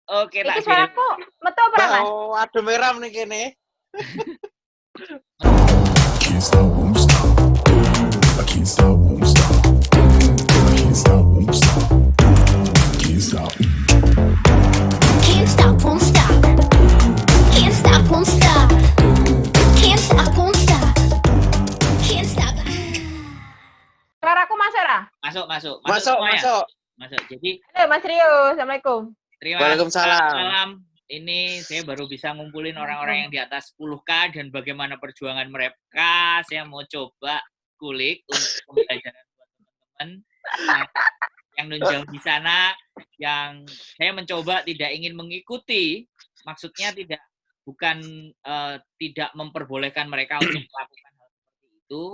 Oke, Iki tak suaraku metu apa ora, Mas? Oh, aduh merah nih kene. Can't stop, won't stop. I can't stop, won't stop. I can't stop, won't stop. Can't stop. Can't stop, won't stop. Can't stop, won't stop. Can't stop, won't stop. Can't stop. Suaraku masuk ora? Masuk Masuk, semuanya. masuk. Masuk. Jadi Halo Mas Rio, Assalamualaikum. terima Waalaikumsalam. salam. Ini saya baru bisa ngumpulin orang-orang yang di atas 10K dan bagaimana perjuangan mereka. Saya mau coba kulik untuk pembelajaran buat teman-teman yang nunjang di sana, yang saya mencoba tidak ingin mengikuti, maksudnya bukan tidak memperbolehkan mereka untuk melakukan hal seperti itu,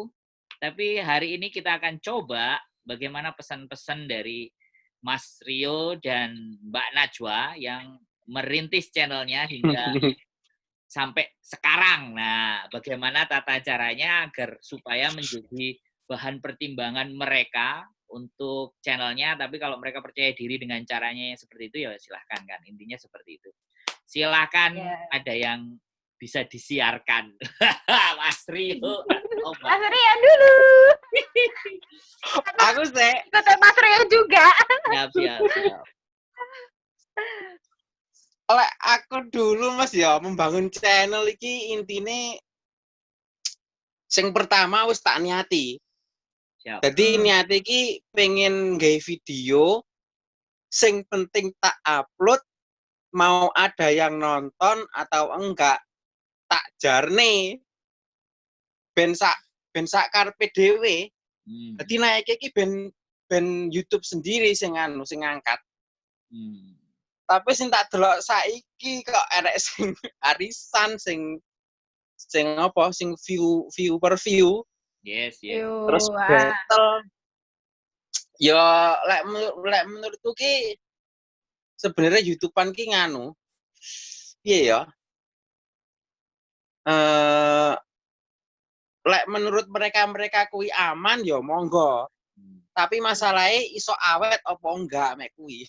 tapi hari ini kita akan coba bagaimana pesan-pesan dari Mas Rio dan Mbak Najwa yang merintis channelnya hingga sampai sekarang. Nah, bagaimana tata caranya agar supaya menjadi bahan pertimbangan mereka untuk channelnya, tapi kalau mereka percaya diri dengan caranya yang seperti itu, ya silahkan kan. Intinya seperti itu. Silahkan ada yang bisa disiarkan. Mas Rio. Oh, Mas Rio dulu. Aku sih. Ikut Mas Rio juga. Siap. Oleh aku dulu Mas ya membangun channel iki intine sing pertama wis tak niati. Siap. Jadi niati iki pengen gawe video sing penting tak upload, mau ada yang nonton atau enggak tak jarne ben sak karepe dhewe. Dadi naik iki ben YouTube sendiri sing ngangkat. Tapi sing tak delok saiki kok arek sing arisan sing apa sing view per view. Yes. Terus battle. Ya lek menurutku ki sebenarnya YouTubean ki nganu. Piye ya? Lek menurut mereka kuwi aman ya monggo. Tapi masalahnya iso awet apa enggak mek kuwi.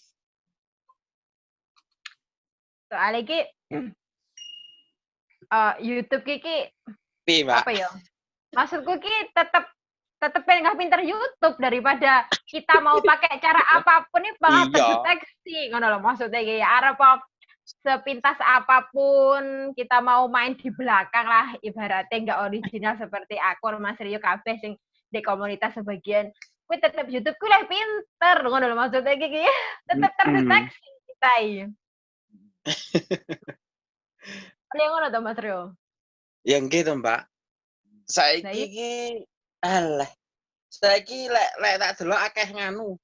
Soalnya ki YouTube ki Piye, Mbak? apa ya? Maksudku ki tetep pengen pinter YouTube daripada kita mau pakai cara apapun nih malah terdeteksi. Ngono lho maksudnya ki arep sepintas apapun kita mau main di belakang lah ibaratnya nggak original seperti aku Mas Rio kabeh sing di komunitas sebagian kuwi tetep YouTube kuwi lah pinter ngono lho maksudnya ki tetep terdeteksi kita iki. Ini ngono to Mas Rio? Yang gitu, Mbak. Saiki iki saiki lek tak delok akeh nganu.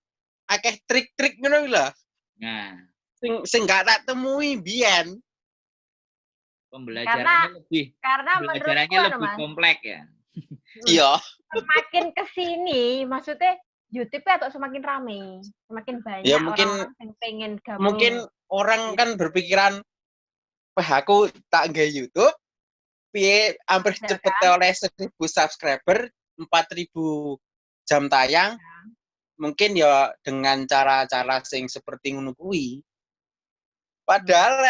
Akeh trik-trik ngono lho. Nah, sing gak tak temui biyen. Pembelajarannya lebih kompleks ya. Iya. Semakin kesini, maksudnya YouTube atau semakin ramai, semakin banyak ya, mungkin, orang yang pengen gabung. Mungkin orang kan berpikiran, wah aku tak nge YouTube, piye hampir cepet oleh 1.000 subscriber, 4.000 jam tayang, mungkin ya dengan cara-cara sing seperti ngono kuwi. Padahal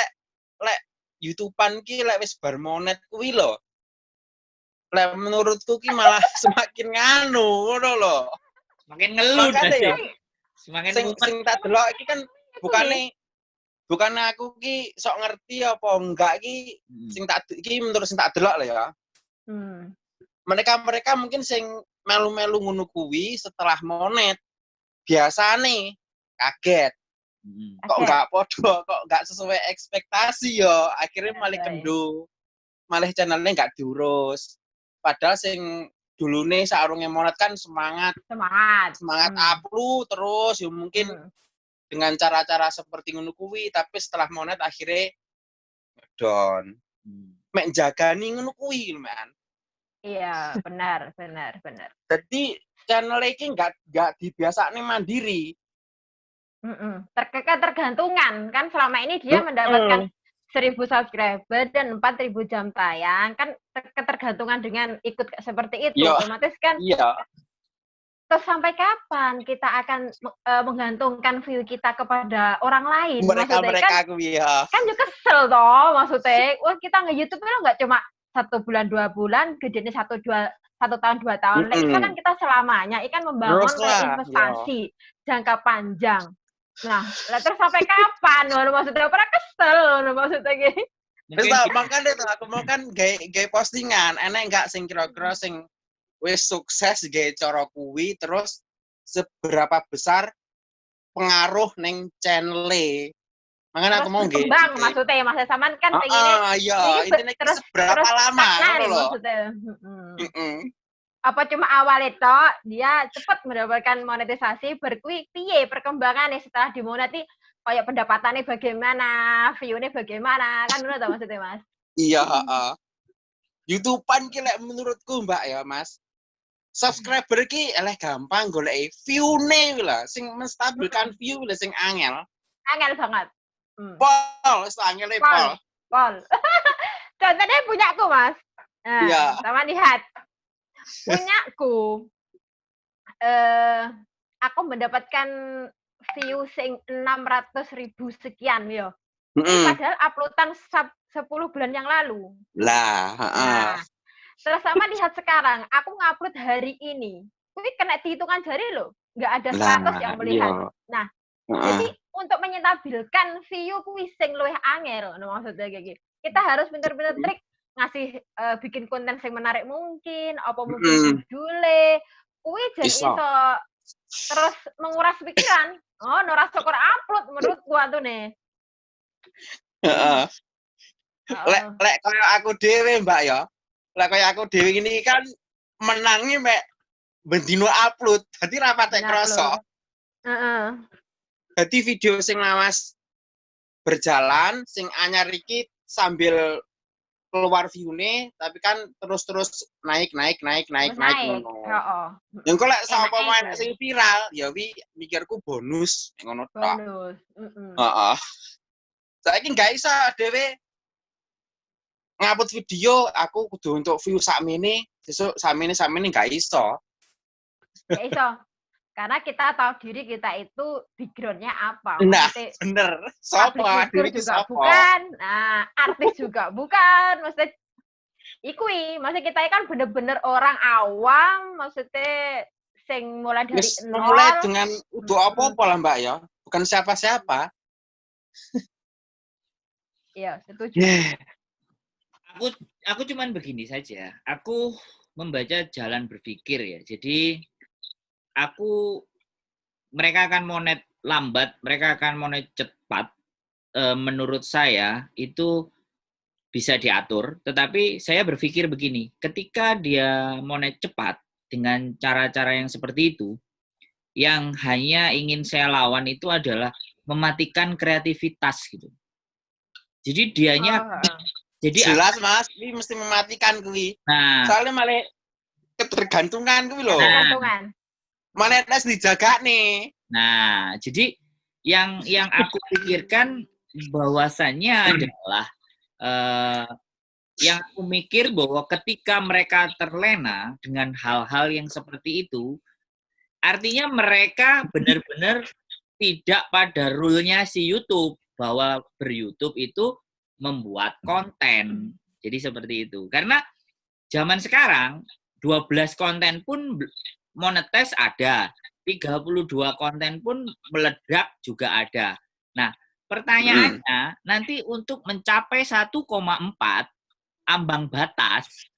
lek YouTubean ki lek wis bar monet kuwi lho. Lek menurutku ki malah semakin nganu ngono lho. Semakin ngeluh ya. Semakin sing tak delok iki kan bukan aku ki sok ngerti apa enggak ki sing tak iki menurut sing tak delok lho ya. Mereka mungkin sing melu-melu ngono kuwi setelah monet biasane kaget. Kok enggak podo, kok enggak sesuai ekspektasi yo. Akhirnya malah kendo. Malah channelnya enggak diurus. Padahal sing dulune saurunge monet kan semangat upload terus ya mungkin dengan cara-cara seperti ngono kuwi, tapi setelah monet akhirnya down. Mek jagani ngono kuwi lho, Man. Iya, benar. Jadi channel iki enggak dibiasakne mandiri. Tergantungan kan selama ini dia mendapatkan 1.000 subscriber dan 4.000 jam tayang kan ketergantungan dengan ikut seperti itu otomatis kan Terus sampai kapan kita akan menggantungkan view kita kepada orang lain? Mereka Maksudnya kuwi ya. kan juga kesel toh, maksudnya. Wah, kita nge-YouTube itu nggak cuma 1 bulan 2 bulan, gedenya 1 tahun 2 tahun. Itu kan kita selamanya, ikan membangun Terus kayak lah, investasi jangka panjang. Nah, terus sampai kapan? Maksudnya pernah kesel, maksudnya gitu. Wis makane to aku mau kan gawe postingan, enek enggak sing kira-kira sing wis sukses gawe cara kuwi terus seberapa besar pengaruh ning channel-e. Makanya aku mau nggih. Berkembang maksudnya Mas Saman kan iya, intine terus seberapa lama ngono lho. Maksudnya. Apa cuma awal itu dia cepat mendapatkan monetisasi piye perkembangannya setelah dimoneti kayak pendapatannya bagaimana, view-nya bagaimana, kan ngono ta maksudnya Mas? Iya, heeh. YouTube-an ki lek menurutku Mbak ya, Mas. Subscriber ki eleh gampang goleki view-ne kuwi lho, sing menstabilkan view lho sing angel. Angel banget. Pol, angel pol. Pol. Contohnya punyaku, Mas. Nah, iya. sama lihat. Punyaku aku mendapatkan view sing 600.000 sekian yo. Padahal uploadan 10 bulan yang lalu. Lah, heeh. Nah, terus sama lihat sekarang, aku ngupload hari ini. Kuwi kena dihitungan jari loh. Nggak ada 100 yang melihat. Iya. Nah, jadi untuk menyetabilkan view kuwi sing luwih angel, maksudnya kayak gitu. Kita harus pinter-pinter trik ngasih bikin konten sing menarik mungkin, apa mungkin judule, kuwi jan iso terus menguras pikiran. Oh, ora syukur upload menurut gua tuh nih. Heeh. Lek kaya aku dhewe, Mbak ya. Lek kaya aku dhewe ini kan menangi mek bendino upload. Dadi ra patek krasa. Heeh. Dadi video sing lawas berjalan, sing anyar iki sambil keluar view-ne, tapi kan terus naik. Heeh. Yang kok lek sapa main sing viral, ya wi mikirku bonus ngono tok. Bonus. Heeh. Saiki gak iso dhewe ngupload video, aku kudu untuk view sakmene, sesuk sakmene gak iso. Gak iso. Karena kita tahu diri kita itu background-nya apa. Nah, bener. Sapa diri juga sapa? Bukan. Nah, artis juga bukan. Maksudnya maksudnya kita kan bener-bener orang awam, maksudnya sing mulai dari nol. Mulai dengan udah apa-apa lah Mbak ya. Bukan siapa-siapa. Iya, setuju. Aku cuman begini saja. Aku membaca jalan berpikir ya. Jadi mereka akan monet lambat, mereka akan monet cepat. Menurut saya itu bisa diatur, tetapi saya berpikir begini, ketika dia monet cepat dengan cara-cara yang seperti itu, yang hanya ingin saya lawan itu adalah mematikan kreativitas gitu. Jadi dianya jadi jelas Mas, ini mesti mematikan kuwi. Nah, soalnya malah ketergantungan kuwi lho. Ketergantungan. Monetas dijaga nih. Nah, jadi yang aku pikirkan bahwasannya adalah yang aku mikir bahwa ketika mereka terlena dengan hal-hal yang seperti itu, artinya mereka benar-benar tidak pada rule-nya si YouTube, bahwa ber-YouTube itu membuat konten. Jadi seperti itu. Karena zaman sekarang 12 konten pun monetis ada, 32 konten pun meledak juga ada. Nah, pertanyaannya nanti untuk mencapai 1,4 ambang batas,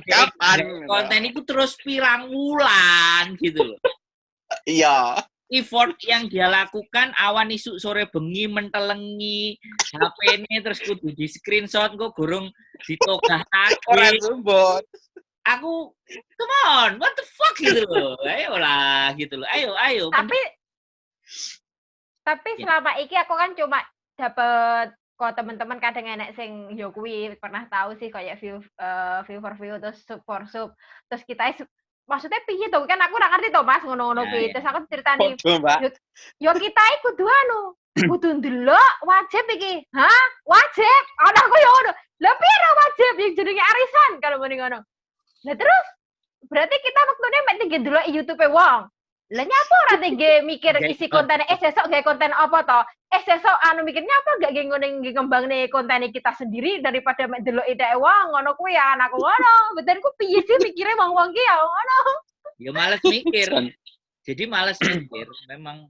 kapan konten itu terus pirang wulan gitu loh. Iya. Effort yang dia lakukan awan isuk sore bengi mentelengi HP ini terus kudu di screenshot kok gorong ditogahake. Ora sumbot. Aku come on, what the fuck gitu loh. Ayolah gitu loh. Ayo. Tapi selama iki aku kan cuma dapet kok teman-teman kadang enek sing yo kuwi pernah tahu sih kayak view for view terus sub for sub. Terus kita maksudnya piye to kan aku ora ngerti to Mas ngono-ngono kuwi. Terus aku ceritani yo kita iku kudu ndelok wajib iki. Hah? Wajib? Ana aku yo ngono. Lah piye wajib yang jenenge arisan kalau muni ngono. Nah terus berarti kita waktunya mek tinggi dulu YouTube wong. Lah nyapa ora tinggi mikir isi konten sesuk gawe konten apa to? Sesuk anu mikirnya apa gak ngene ngembangne konten kita sendiri daripada mek delok ide wong ngono kuwi ya anakku ngono. Betenku piye sih mikire wong-wong ki ya ngono. Ya males mikir. Jadi males mikir memang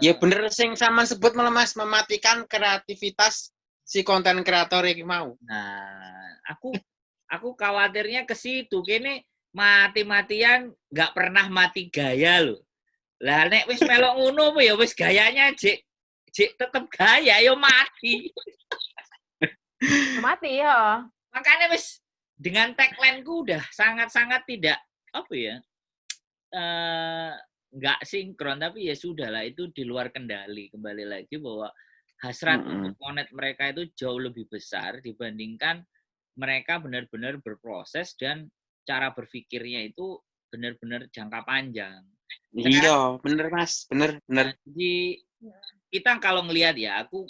Ya bener sing sama sebut malah Mas mematikan kreativitas si konten kreator iki mau. Nah, aku khawatirnya ke situ. Kene mati-matian nggak pernah mati gaya loh. Lah nek wis melok ngono ya wis gayanya jek tetep gaya yo mati. Mati ya. Makanya wis dengan tagline-ku udah sangat-sangat tidak apa ya? Nggak sinkron tapi ya sudahlah itu di luar kendali. Kembali lagi bahwa hasrat untuk monet mereka itu jauh lebih besar dibandingkan mereka benar-benar berproses dan cara berpikirnya itu benar-benar jangka panjang. Iya, bener Mas, bener. Jadi kita kalau ngelihat ya, aku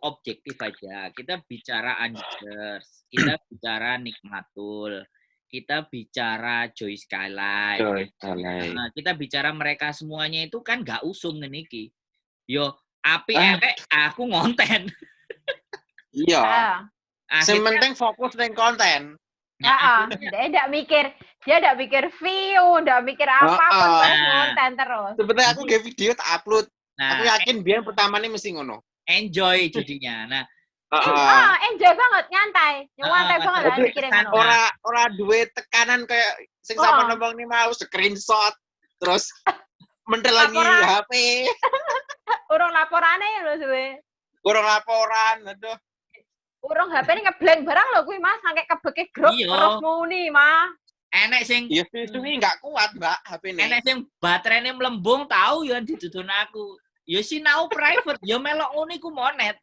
objektif aja. Kita bicara Anjers, kita bicara Nikmatul, kita bicara Joy Skylight. Nah, kita bicara mereka semuanya itu kan gak usum niki. Yo, api elek aku ngonten. Iya. Yang penting fokus dengan konten. Dia tidak mikir view, tidak mikir apa-apa, konten terus. Sebenarnya aku nge video tak upload. Aku yakin biar pertama ini mesti ngono. Enjoy jadinya. Nah, enjoy banget, nyantai banget lah mikirin ngono. Ora duwe tekanan kayak sing sama ngomong nih mau screenshot terus mentelangi HP. Urung laporane lho suwe. Urung laporan, aduh. Urung HP ini ngeblank barang lho kuwi Mas, sampe kebeke grup terus muni, Mas. Enek sing ya suwi enggak kuat, Mbak, HP-ne. Enek sing baterainya melembung tahu ya ditutun aku. Ya sinau private, ya melok ngono iku monet.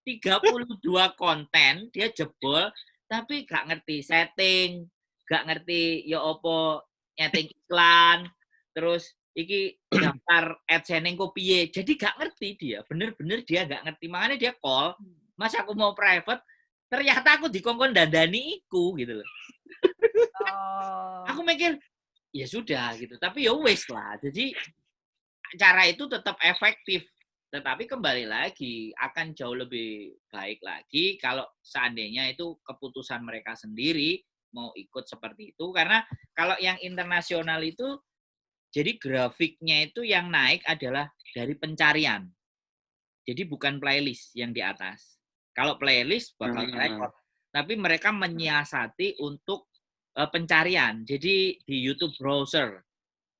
32 konten dia jebol tapi gak ngerti setting, gak ngerti ya apa nyeting iklan, terus iki daftar AdSense ku piye. Jadi gak ngerti dia, bener-bener dia gak ngerti. Makanya dia call, Mas aku mau private, ternyata aku dikongkon dandani iku gitu loh. Aku mikir ya sudah gitu, tapi ya wis lah. Jadi cara itu tetap efektif, tetapi kembali lagi akan jauh lebih baik lagi kalau seandainya itu keputusan mereka sendiri mau ikut seperti itu. Karena kalau yang internasional itu jadi grafiknya itu yang naik adalah dari pencarian. Jadi bukan playlist yang di atas. Kalau playlist bakal rekod. Tapi mereka menyiasati untuk pencarian. Jadi di YouTube browser.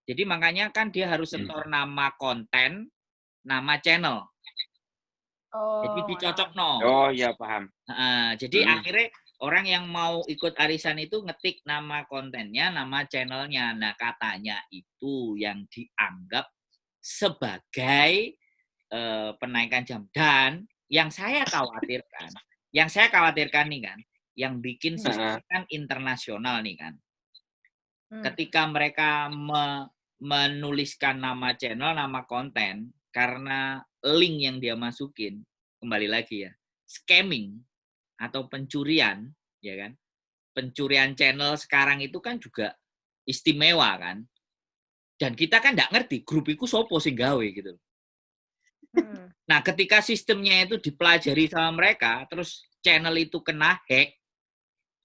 Jadi makanya kan dia harus setor nama konten, nama channel. Jadi dicocok no. Oh iya paham. Jadi akhirnya orang yang mau ikut arisan itu ngetik nama kontennya, nama channelnya. Nah katanya itu yang dianggap sebagai penaikan jam. Dan yang saya khawatirkan nih kan, yang bikin sistem kan internasional nih kan. Ketika mereka menuliskan nama channel, nama konten, karena link yang dia masukin, kembali lagi ya, scamming atau pencurian, ya kan? Pencurian channel sekarang itu kan juga istimewa kan? Dan kita kan nggak ngerti grup itu sopo sing gawe gitu. Nah, ketika sistemnya itu dipelajari sama mereka, terus channel itu kena hack,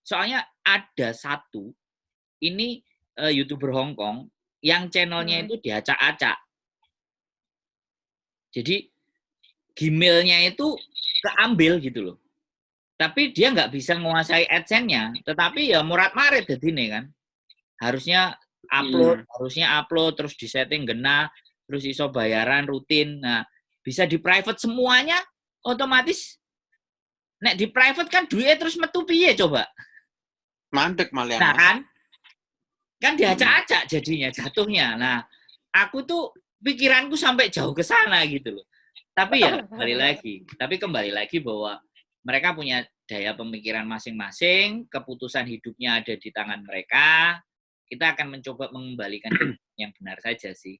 soalnya ada satu, ini YouTuber Hong Kong, yang channelnya itu diacak-acak. Jadi, Gmail-nya itu keambil gitu loh. Tapi dia nggak bisa menguasai AdSense-nya, tetapi ya murat-marit jadinya kan. Harusnya upload, terus disetting gena, terus iso bayaran rutin. Nah, bisa di private semuanya, otomatis nek di private kan duitnya terus metu piye coba? Mandek malah. Nah kan diacak-acak jadinya, jatuhnya. Nah, aku tuh pikiranku sampai jauh ke sana gitu loh. Tapi ya kembali lagi bahwa mereka punya daya pemikiran masing-masing, keputusan hidupnya ada di tangan mereka. Kita akan mencoba mengembalikan yang benar saja sih.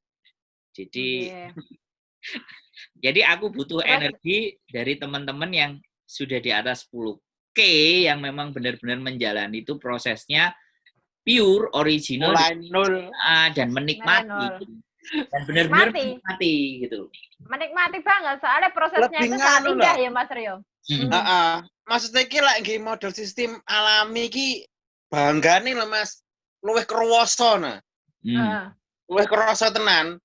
Jadi aku butuh energi dari teman-teman yang sudah di atas 10K yang memang benar-benar menjalani itu prosesnya pure, original, mulai nol. dan menikmati. Dan benar-benar menikmati gitu. Menikmati banget, soalnya prosesnya Lebih itu sangat nganu indah lah. ya Mas Rio. Maksudnya iki lek nggih model sistem alami iki banggane lho Mas. Luwih kerwoso nah. Luwih kerwoso tenan.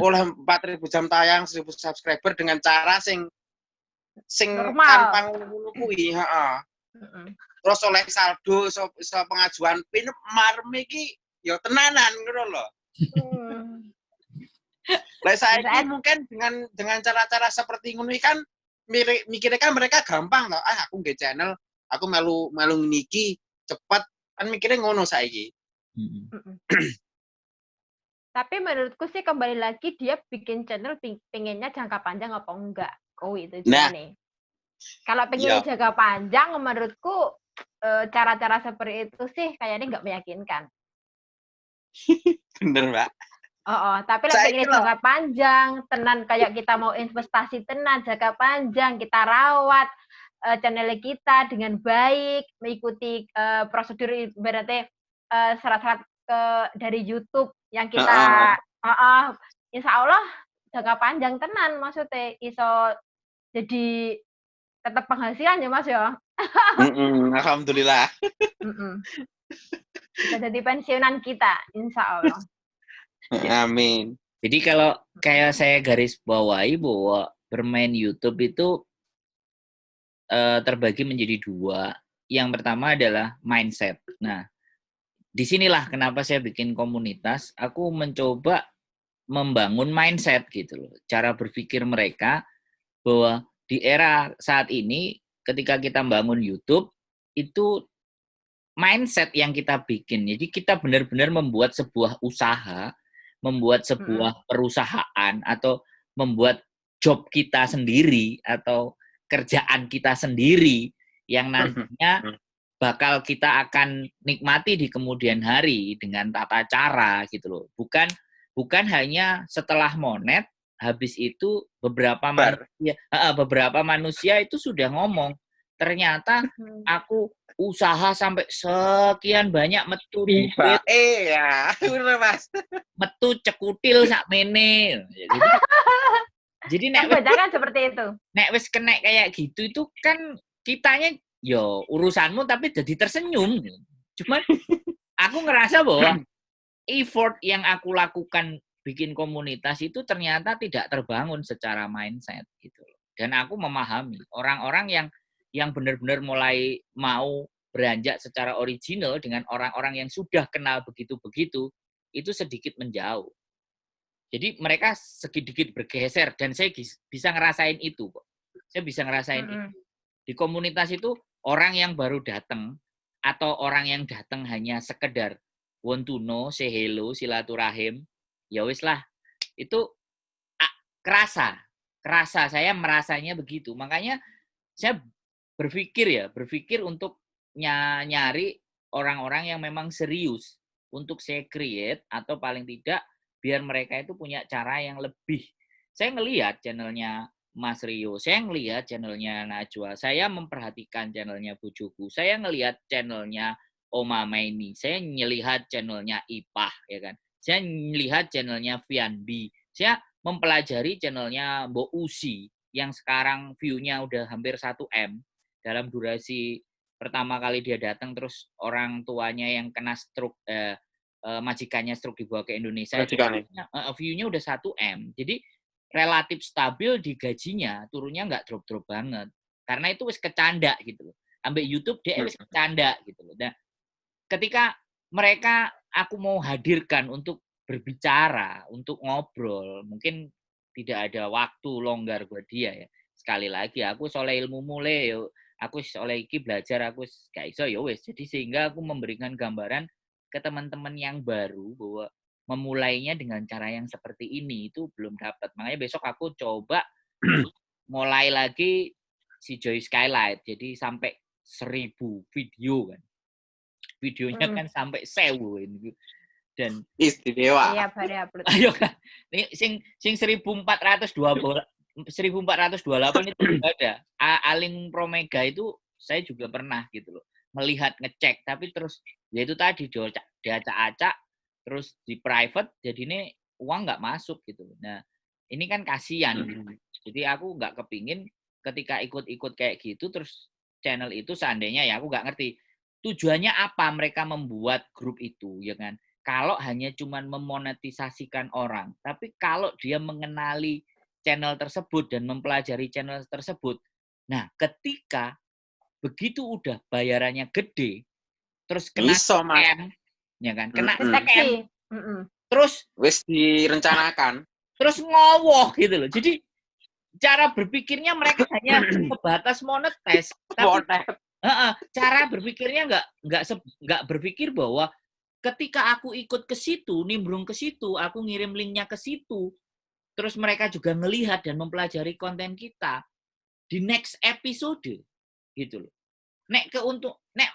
Oleh 4.000 jam tayang, 1.000 subscriber dengan cara sing normal. tanpa ngono kuwi, Terus oleh saldo iso pengajuan PIN marme iki ya tenanan ngono lho. Lah saiki mungkin dengan cara-cara seperti ngono kan mikirnya kan mereka gampang toh. Aku nge channel, aku melu niki cepet kan mikirnya ngono saiki. Tapi menurutku sih kembali lagi dia bikin channel pengennya jangka panjang apa enggak. Itu juga nih. Kalau pengennya jangka panjang menurutku cara-cara seperti itu sih kayaknya nggak meyakinkan. Bener, Mbak. Tapi lah pengennya jangka panjang, tenan kayak kita mau investasi tenan jangka panjang, kita rawat channel kita dengan baik, mengikuti prosedur ibaratnya syarat-syarat dari YouTube yang kita insya Allah jangka panjang tenan maksudnya iso jadi tetap penghasilan ya Mas ya. Alhamdulillah. Bisa jadi pensiunan kita insya Allah. Amin. Jadi kalau kayak saya garis bawahi bahwa bermain YouTube itu terbagi menjadi 2. Yang pertama adalah mindset. Nah, disinilah kenapa saya bikin komunitas. Aku mencoba membangun mindset gitu loh. Cara berpikir mereka bahwa di era saat ini ketika kita bangun YouTube itu mindset yang kita bikin. Jadi kita benar-benar membuat sebuah usaha, membuat sebuah perusahaan atau membuat job kita sendiri atau kerjaan kita sendiri yang nantinya bakal kita akan nikmati di kemudian hari dengan tata cara gitu loh. Bukan hanya setelah monet habis itu beberapa manusia itu sudah ngomong ternyata aku usaha sampai sekian banyak metu duit. Bener Mas. Metu cekutil sakmene. Jadi nek jangan seperti itu. Nek wis kena kayak gitu itu kan kitanya yo urusanmu tapi jadi tersenyum. Cuman aku ngerasa bahwa effort yang aku lakukan bikin komunitas itu ternyata tidak terbangun secara mindset gitu loh. Dan aku memahami orang-orang yang benar-benar mulai mau beranjak secara original dengan orang-orang yang sudah kenal begitu-begitu itu sedikit menjauh. Jadi mereka sedikit bergeser dan saya bisa ngerasain itu kok. Saya bisa ngerasain itu. Di komunitas itu orang yang baru datang atau orang yang datang hanya sekedar want to know, say hello, silaturahim, ya wis lah. Itu kerasa saya merasanya begitu. Makanya saya berpikir untuk nyari orang-orang yang memang serius untuk saya create atau paling tidak biar mereka itu punya cara yang lebih. Saya ngelihat channelnya Mas Rio, saya ngelihat channelnya Najwa, saya memperhatikan channelnya Bujuku, saya ngelihat channelnya Oma Maini, saya ngelihat channelnya Ipah, ya kan. Saya ngelihat channelnya Vianbi, saya mempelajari channelnya Mbok Usi yang sekarang view-nya udah hampir 1M dalam durasi pertama kali dia datang terus orang tuanya yang kena stroke majikannya stroke dibawa ke Indonesia view-nya udah 1M. Jadi relatif stabil di gajinya, turunnya nggak drop-drop banget. Karena itu wis kecanda gitu loh. Ambil YouTube dia wis kecanda gitu loh. Nah, ketika mereka aku mau hadirkan untuk berbicara, untuk ngobrol, mungkin tidak ada waktu longgar buat dia ya. Sekali lagi aku soleh ilmu mulai, aku soleh iki belajar, aku gak iso ya wis. Jadi sehingga aku memberikan gambaran ke teman-teman yang baru bahwa memulainya dengan cara yang seperti ini itu belum dapat. Makanya besok aku coba mulai lagi si Joy Skylight. Jadi sampai 1000 video kan. Videonya kan sampai 1000 ini. Dan istimewa. Iya, upload. Ayo kan. Sing 1428 itu juga ada. Aling Promega itu saya juga pernah gitu loh. melihat, ngecek, tapi terus ya itu tadi diacak-acak, terus di private, jadi ini uang nggak masuk gitu. Nah, ini kan kasihan. Jadi aku nggak kepingin ketika ikut-ikut kayak gitu, terus channel itu seandainya ya aku nggak ngerti tujuannya apa mereka membuat grup itu, ya kan? Kalau hanya cuman memonetisasikan orang, tapi kalau dia mengenali channel tersebut dan mempelajari channel tersebut, nah ketika begitu udah bayarannya gede, terus kena scam, ya kan? Kena scam, terus wis direncanakan, terus ngowoh gitu loh. Jadi cara berpikirnya mereka hanya sebatas monetize, tapi cara berpikirnya nggak berpikir bahwa ketika aku ikut ke situ, nimbrung ke situ, aku ngirim linknya ke situ, terus mereka juga ngelihat dan mempelajari konten kita di next episode, gitu loh. Nek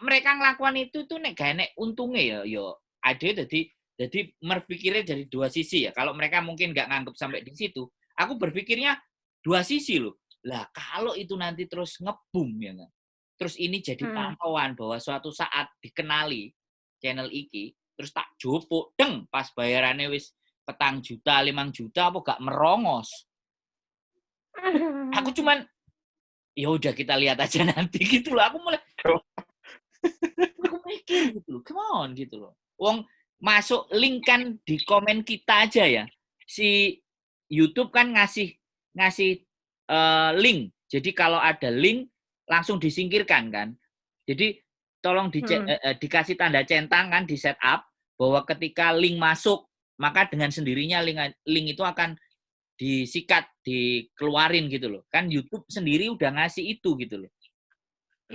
mereka ngelakukan itu tuh nek gak nek untungnya ya ada jadi berpikirnya dari dua sisi ya. Kalau mereka mungkin nggak nganggep sampai di situ, aku berpikirnya dua sisi loh. Lah kalau itu nanti terus ngebum ya kan. Terus ini jadi pantauan bahwa suatu saat dikenali channel iki, terus tak jupuk, deng, pas bayarannya wis 4 juta, 5 juta, apa gak merongos. Aku cuman, ya udah kita lihat aja nanti gitu loh. Aku mikir gitu loh, come on gitu loh. Wong masuk link kan di komen kita aja ya. Si YouTube kan ngasih link. Jadi kalau ada link, langsung disingkirkan kan. Jadi tolong dikasih tanda centang kan di setup bahwa ketika link masuk maka dengan sendirinya link itu akan disikat, dikeluarin gitu loh. Kan YouTube sendiri udah ngasih itu gitu loh.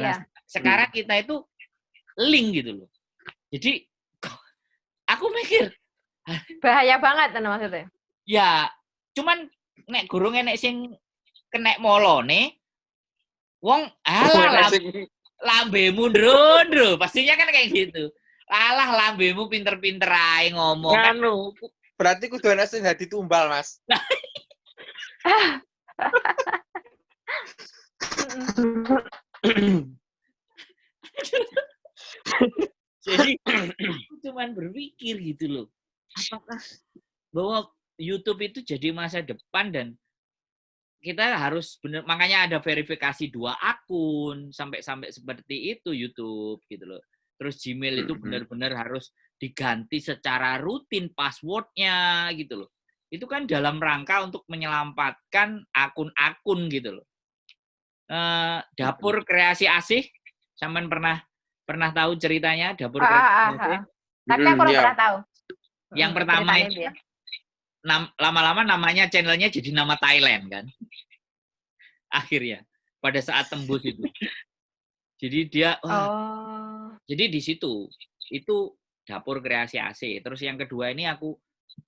Nah, sekarang kita itu link gitu loh. Jadi aku mikir bahaya banget kan maksudnya. Ya, cuman nek gurung nek sing kena molone wong alah lambemu ndro, pastinya kan kayak gitu. Alah lambemu pinter-pinter ae ngomong. Nganu, berarti kudu ana sing dadi tumbal, Mas. Jadi aku cuman berpikir gitu loh. Apakah bahwa YouTube itu jadi masa depan dan kita harus bener, makanya ada verifikasi 2 akun sampai seperti itu YouTube gitu loh. Terus Gmail itu benar-benar harus diganti secara rutin passwordnya gitu loh. Itu kan dalam rangka untuk menyelamatkan akun-akun gitu loh. Dapur Kreasi Asih, sampean pernah tahu ceritanya Dapur Kreasi Asih? Tapi aku pernah tahu. Yang pertama itu lama-lama namanya channelnya jadi nama Thailand kan. Akhirnya pada saat tembus itu. Jadi dia jadi di situ itu Dapur Kreasi AC. Terus yang kedua ini aku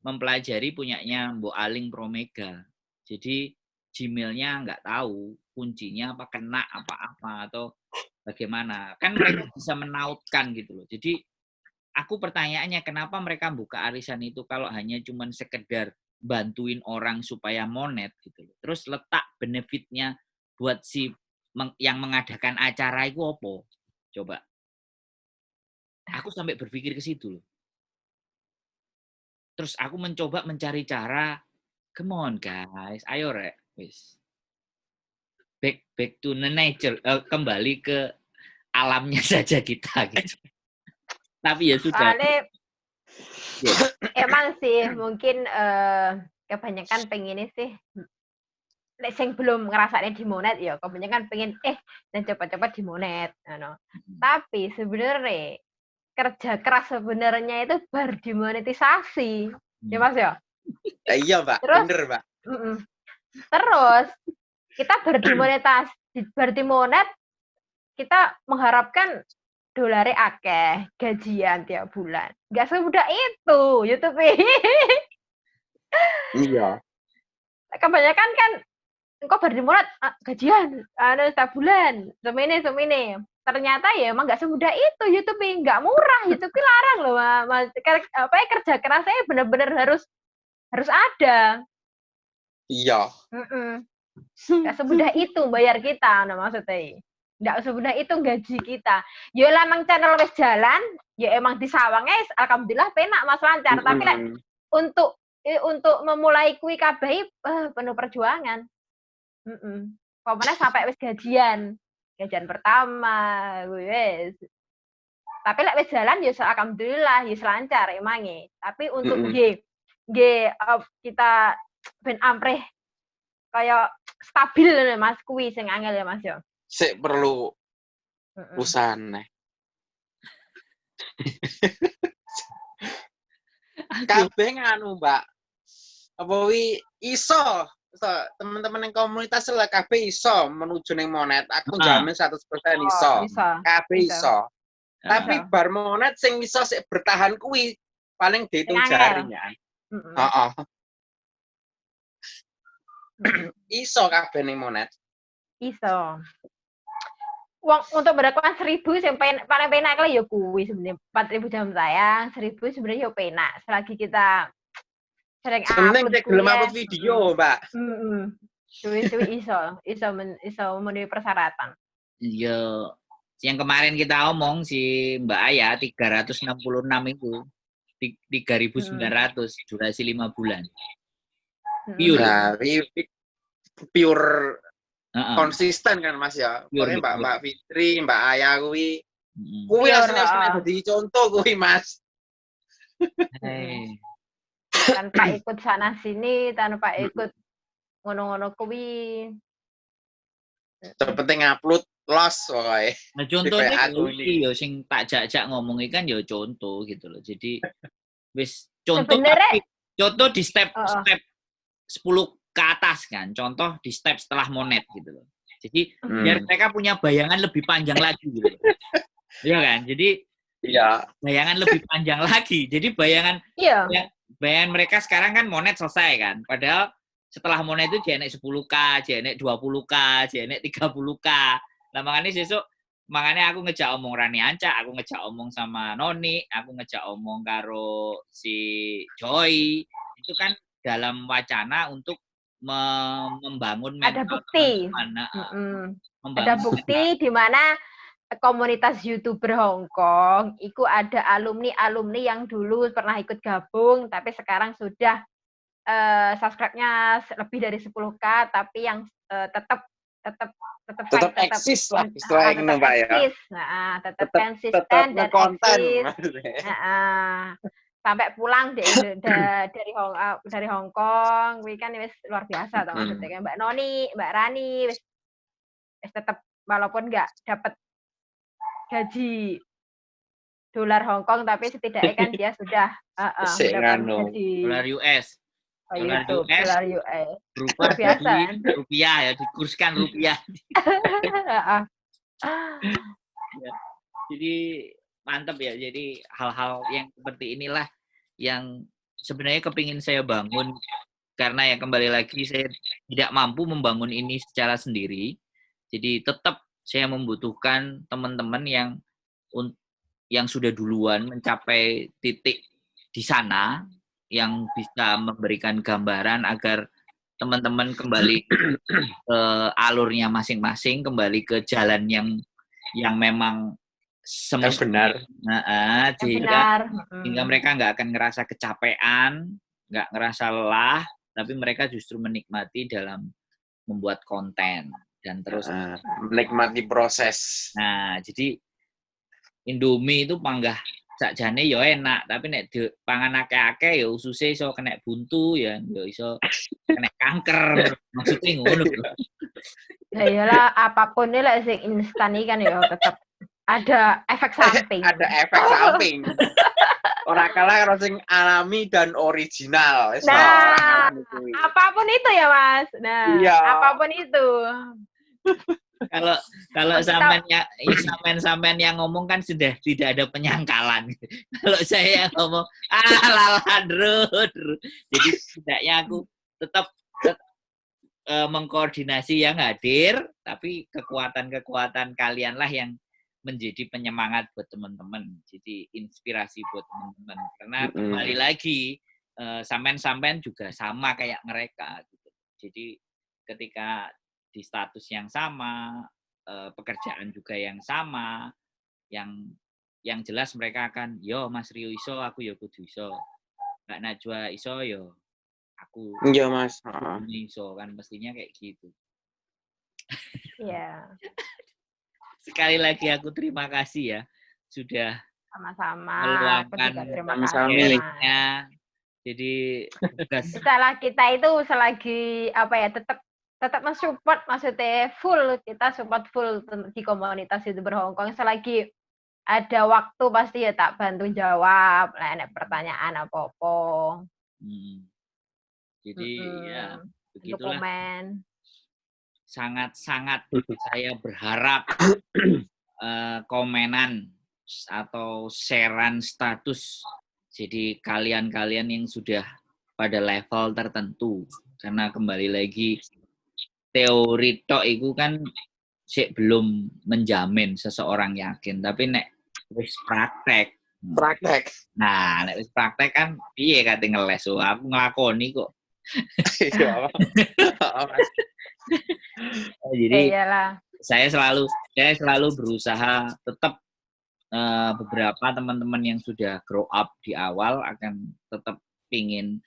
mempelajari punyanya Mbok Aling Promega. Jadi Gmail-nya nggak tahu kuncinya apa kena apa-apa atau bagaimana. Kan mereka bisa menautkan gitu loh. Jadi aku pertanyaannya kenapa mereka buka arisan itu kalau hanya cuman sekedar bantuin orang supaya monet gitu loh. Terus letak benefitnya buat si yang mengadakan acara itu apa? Coba. Aku sampai berpikir ke situ loh. Terus aku mencoba mencari cara, come on guys, ayo rek, wis. Back to the nature, kembali ke alamnya saja kita gitu. Tapi ya sudah. Emang sih mungkin kebanyakan pengennya sih sing belum ngerasain di monet ya kebanyakan pengen dan cepat-cepat di monet tapi sebenarnya kerja keras sebenarnya itu berdimonetisasi ya Mas ya. Iya Mbak, terus, bener Mbak. Terus kita berdimonet kita mengharapkan dolarnya akeh, gajian tiap bulan. Nggak semudah itu, YouTube. Iya. Kebanyakan kan, engkau berdimonet gajian, setiap bulan, semene. Ternyata ya emang nggak semudah itu YouTube, nggak murah. YouTube larang loh, kerja kerasnya benar-benar harus ada. Iya. Nggak semudah itu bayar kita, maksudnya. nggak semudah itu gaji kita. Yo lah emang channel wis jalan, ya emang disawangnya alhamdulillah penak Mas lancar. Tapi like, untuk memulai kuwi kabeh penuh perjuangan. Pokoknya sampai wis gajian pertama, wis. Tapi lek wis jalan ya alhamdulillah ya lancar emange. Tapi untuk kita ben ampreh kayak stabil Mas kuwi sing angel ya Mas yo. Sik perlu usaha neh. Kabeh nganu, Mbak. Apa wi iso teman-teman yang komunitas lah kabeh iso menuju ning monet. Aku jamin 100% iso. Kabeh iso. Tapi bar monet sing iso sik bertahan kuwi paling dihitung jarinya. Heeh. Iso kabeh ning monet. Iso. Wong untuk berlakuan 1000 yang paling penak kali ya kuwi sebenarnya 4000 jam tayang 1000 sebenarnya ya penak selagi kita sering upload gelem upload video Mbak. Suwi iso memenuhi persyaratan. Iya, yang kemarin kita omong si Mbak Aya 366 itu 3.900 durasi 5 bulan. Pure konsisten kan Mas ya. Pokoknya Mbak Fitri, Mbak Aya kuwi asline wis dadi contoh kuwi Mas. Tanpa ikut sana sini, tanpa ikut ngono-ngono kuwi. Penting upload los pokoke. Nah contohnya iki yo sing tak jak-jak ngomong kan yo contoh gitu loh. Jadi wis contoh tapi contoh di step 10 ke atas kan, contoh di step setelah monet gitu loh. Jadi biar mereka punya bayangan lebih panjang lagi gitu loh. Iya kan? Jadi bayangan lebih panjang lagi. Jadi bayangan mereka sekarang kan monet selesai kan. Padahal setelah monet itu jenek 10K, jenek 20K, jenek 30K. Lah makanya aku ngejak omong Rani Anca, aku ngejak omong sama Noni, aku ngejak omong karo si Joy. Itu kan dalam wacana untuk membangun ada bukti. Ada bukti di mana komunitas YouTuber Hong Kong itu ada alumni yang dulu pernah ikut gabung tapi sekarang sudah subscribe-nya lebih dari 10K tapi yang tetap eksis lah istilahnya Mbak ya. Nah, tetap konsisten dan eksis. Sampai pulang dari Hong Kong, kuwi kan wis luar biasa toh maksudnya Mbak Noni, Mbak Rani wis tetap walaupun nggak dapat gaji dolar Hong Kong tapi setidaknya kan dia sudah dapat gaji dolar US. Dolar US. Berubah biasa jadi rupiah ya, dikurskan rupiah. Ya. Jadi mantap ya. Jadi hal-hal yang seperti inilah yang sebenarnya kepingin saya bangun karena ya kembali lagi saya tidak mampu membangun ini secara sendiri. Jadi tetap saya membutuhkan teman-teman yang sudah duluan mencapai titik di sana yang bisa memberikan gambaran agar teman-teman kembali ke alurnya masing-masing, kembali ke jalan yang memang benar. Sehingga mereka nggak akan ngerasa kecapean, nggak ngerasa lelah, tapi mereka justru menikmati dalam membuat konten dan terus menikmati proses. Nah, jadi Indomie itu panggah sakjane ya enak, tapi nek pangan akeh-akeh ya ususe iso kena buntu ya iso kena kanker. Maksudnya ngono. Ya iyalah apapun ini lah sing instan iki kan ya tetap ada efek samping. Ada efek samping. Ora kalah karo sing alami dan original. Nah, apapun itu ya Mas. Nah, apapun itu. Kalau sampean yang ngomong kan sudah tidak ada penyangkalan. Kalau saya ngomong jadi setidaknya aku tetap mengkoordinasi yang hadir, tapi kekuatan kalian lah yang menjadi penyemangat buat teman-teman, jadi inspirasi buat teman-teman. Karena kembali lagi sampean juga sama kayak mereka gitu. Jadi ketika di status yang sama, pekerjaan juga yang sama, yang jelas mereka akan, yo Mas Rio iso, aku yo kudu iso. Mbak Najwa iso, yo aku Iya, Mas. iso, kan mestinya kayak gitu. Iya, Sekali lagi aku terima kasih ya, sudah sama-sama. Aku meluangkan juga terima Sama-sama. kasih, Mas. sharingnya. Jadi tugas Salah kita itu selagi apa ya tetap mensupport, maksudnya full kita support full di komunitas YouTuber Hongkong. Selagi ada waktu pasti ya tak bantu jawab lah nek pertanyaan apa-apa. Jadi ya Untuk begitulah. komen. Sangat-sangat saya berharap komenan atau sharean status. Jadi kalian-kalian yang sudah pada level tertentu, karena kembali lagi teori tok itu kan belum menjamin seseorang yakin, tapi nek wis praktek. Nah, nek wis praktek kan piye kate ngeles, aku nglakoni kok. Iya. Jadi Iyalah. saya selalu berusaha tetap beberapa teman-teman yang sudah grow up di awal akan tetap pingin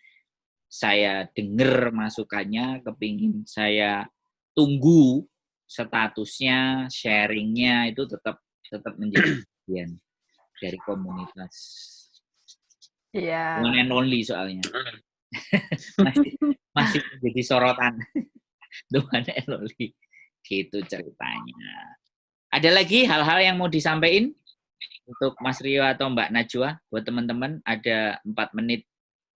saya dengar masukannya, kepingin saya tunggu statusnya, sharingnya itu tetap menjadi bagian dari komunitas. Iya. One and only soalnya. masih menjadi sorotan. The one and only. Gitu ceritanya. Ada lagi hal-hal yang mau disampaikan untuk Mas Rio atau Mbak Najwa? Buat teman-teman ada 4 menit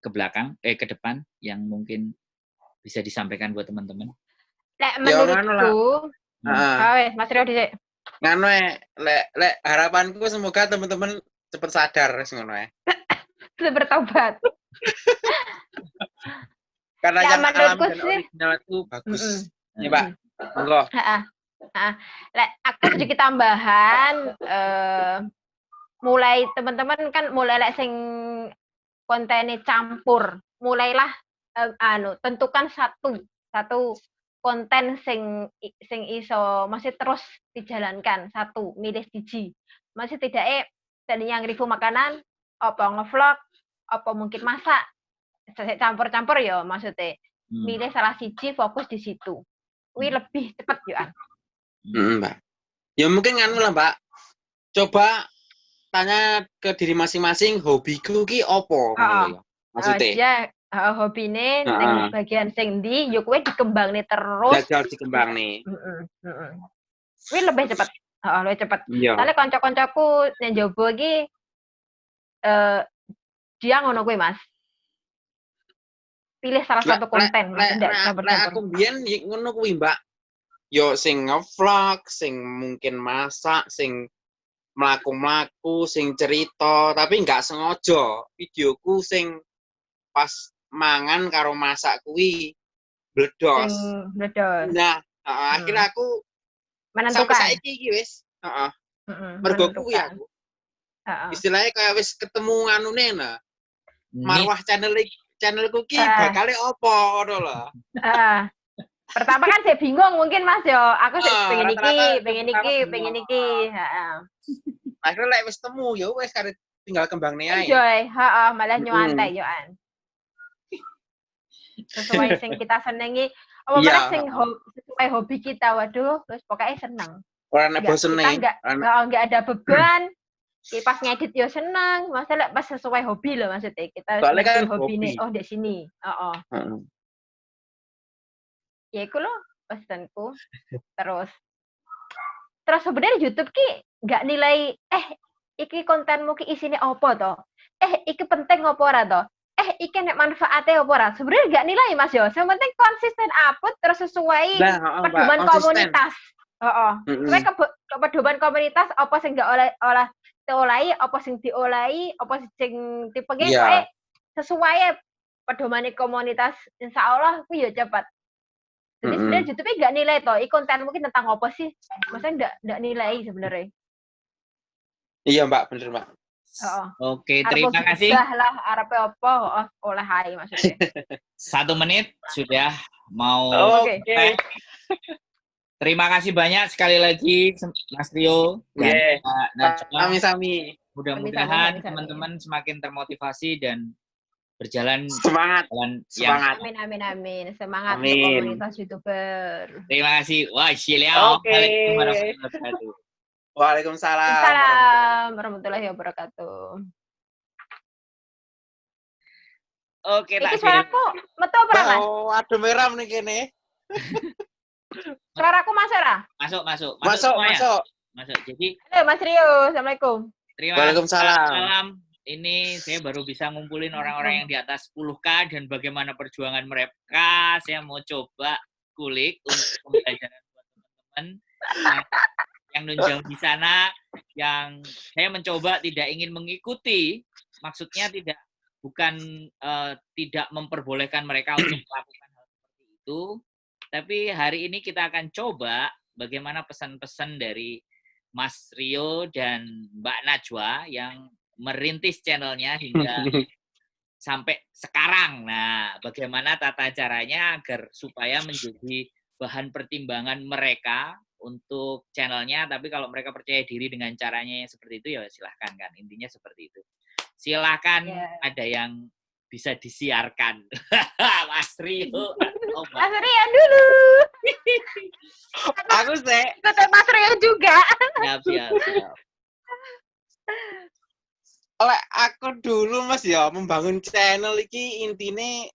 ke depan yang mungkin bisa disampaikan buat teman-teman. Lek menurutku, Mas Rio dhisik. Nganu lek harapanku semoga teman-teman cepat sadar ngono ya. Bertobat. Karena Ya, yang alami menurutku dan sih original itu bagus. Ya, Pak. Monggo. Lek aku sedikit tambahan, mulai teman-teman kan mulai lek sing kontennya campur, mulailah tentukan satu konten sing iso masih terus dijalankan, satu milih siji. Masih tidak tadi yang review makanan, apa ngevlog, apa mungkin masak, campur-campur ya maksudnya. Milih salah siji, fokus di situ. Wih lebih cepat ya. Mbak. Ya mungkin nganu lah, Mbak. Coba tanya ke diri masing-masing, hobiku ki opo ngono ya. Maksudnya hobine sing bagian sing ndi yo kowe dikembangne terus. Jajal dikembangne. Kuwi lebih cepat. Lebih cepat. Iya. Soale kanca-kancaku ning njaba iki dia ngono kuwi, Mas. Pilih salah satu konten, aku mbiyen ngono kuwi, Mbak. Yo sing nge-vlog, sing mungkin masak, sing mlaku-mlaku, sing cerita, tapi nggak sengaja videoku sing pas mangan karo masak kuwi bledos. Nah, akhirnya aku menentukan sampai saiki iki wis, mergo kuwi aku. Istilahnya kayak wis ketemu anune nah. Marwah channelku ki bakale opo ngono lho. Pertama kan saya bingung mungkin Mas yo, aku pengen iki. Akhirnya lek wis temu ya wis tinggal kembangne ae. Enjoy, malah nyuantai yo an. Sesuai sing kita senengi, apa sing sesuai hobi kita. Waduh, terus pokoknya seneng. Ora nek bosen enggak ada beban. Pas ngedit yo seneng, masalah pas sesuai hobi loh maksudnya. Kita kan hobi nih, di sini. Ya iku loh pesanku. Terus sebenarnya YouTube ki nggak nilai iki kontenmu ki isine apa to? Iki penting apa ora to? Iki nek manfaate apa ora? Sebenarnya nggak nilai Mas yo. Yang penting konsisten upload terus sesuai pedoman komunitas. Pedoman komunitas apa sing nggak diolahi, apa sing diolahi, apa sing dipengin sesuai pedomane komunitas. Insyaallah ku yo cepat. Jadi sebenarnya YouTube nggak nilai toh, konten mungkin tentang apa sih? Maksudnya nggak nilai sebenarnya. Iya Mbak, bener Mbak. Oke, terima kasih. Lah, arepe apa? Oleh hai maksudnya. 1 menit sudah mau. Oke. Terima kasih banyak sekali lagi Mas Rio dan Yeah. Mbak Najwa. Sami-sami. Mudah-mudahan Sami-sami. teman-teman semakin termotivasi dan berjalan Semangat. yang Semangat. Amin. Semangat Amin. untuk komunitas YouTuber. Terima kasih. Wah, silau. Oke. Assalamualaikum warahmatullahi wabarakatuh. Waalaikumsalam. Waalaikumsalam warahmatullahi wabarakatuh. Oke, tak Iki suaraku metu apa Mas? Oh, aduh merah nih kene. Suaraku masuk ora? Masuk Masuk, semuanya. masuk. Masuk. Jadi Halo Mas Rio, Assalamualaikum. terima Waalaikumsalam. Salam. Ini saya baru bisa ngumpulin orang-orang yang di atas 10K dan bagaimana perjuangan mereka. Saya mau coba kulik untuk pembelajaran buat teman-teman yang nunjang di sana, yang saya mencoba tidak ingin mengikuti, maksudnya bukan tidak memperbolehkan mereka untuk melakukan hal seperti itu, tapi hari ini kita akan coba bagaimana pesan-pesan dari Mas Rio dan Mbak Najwa yang merintis channelnya hingga sampai sekarang. Nah, bagaimana tata caranya agar supaya menjadi bahan pertimbangan mereka untuk channelnya, tapi kalau mereka percaya diri dengan caranya yang seperti itu, ya silahkan kan. Intinya seperti itu. Silahkan ada yang bisa disiarkan. Mas Rio. Mas Rio dulu. Aku sih. Ikut Mas Rio juga. Siap. Oleh aku dulu Mas ya membangun channel iki intine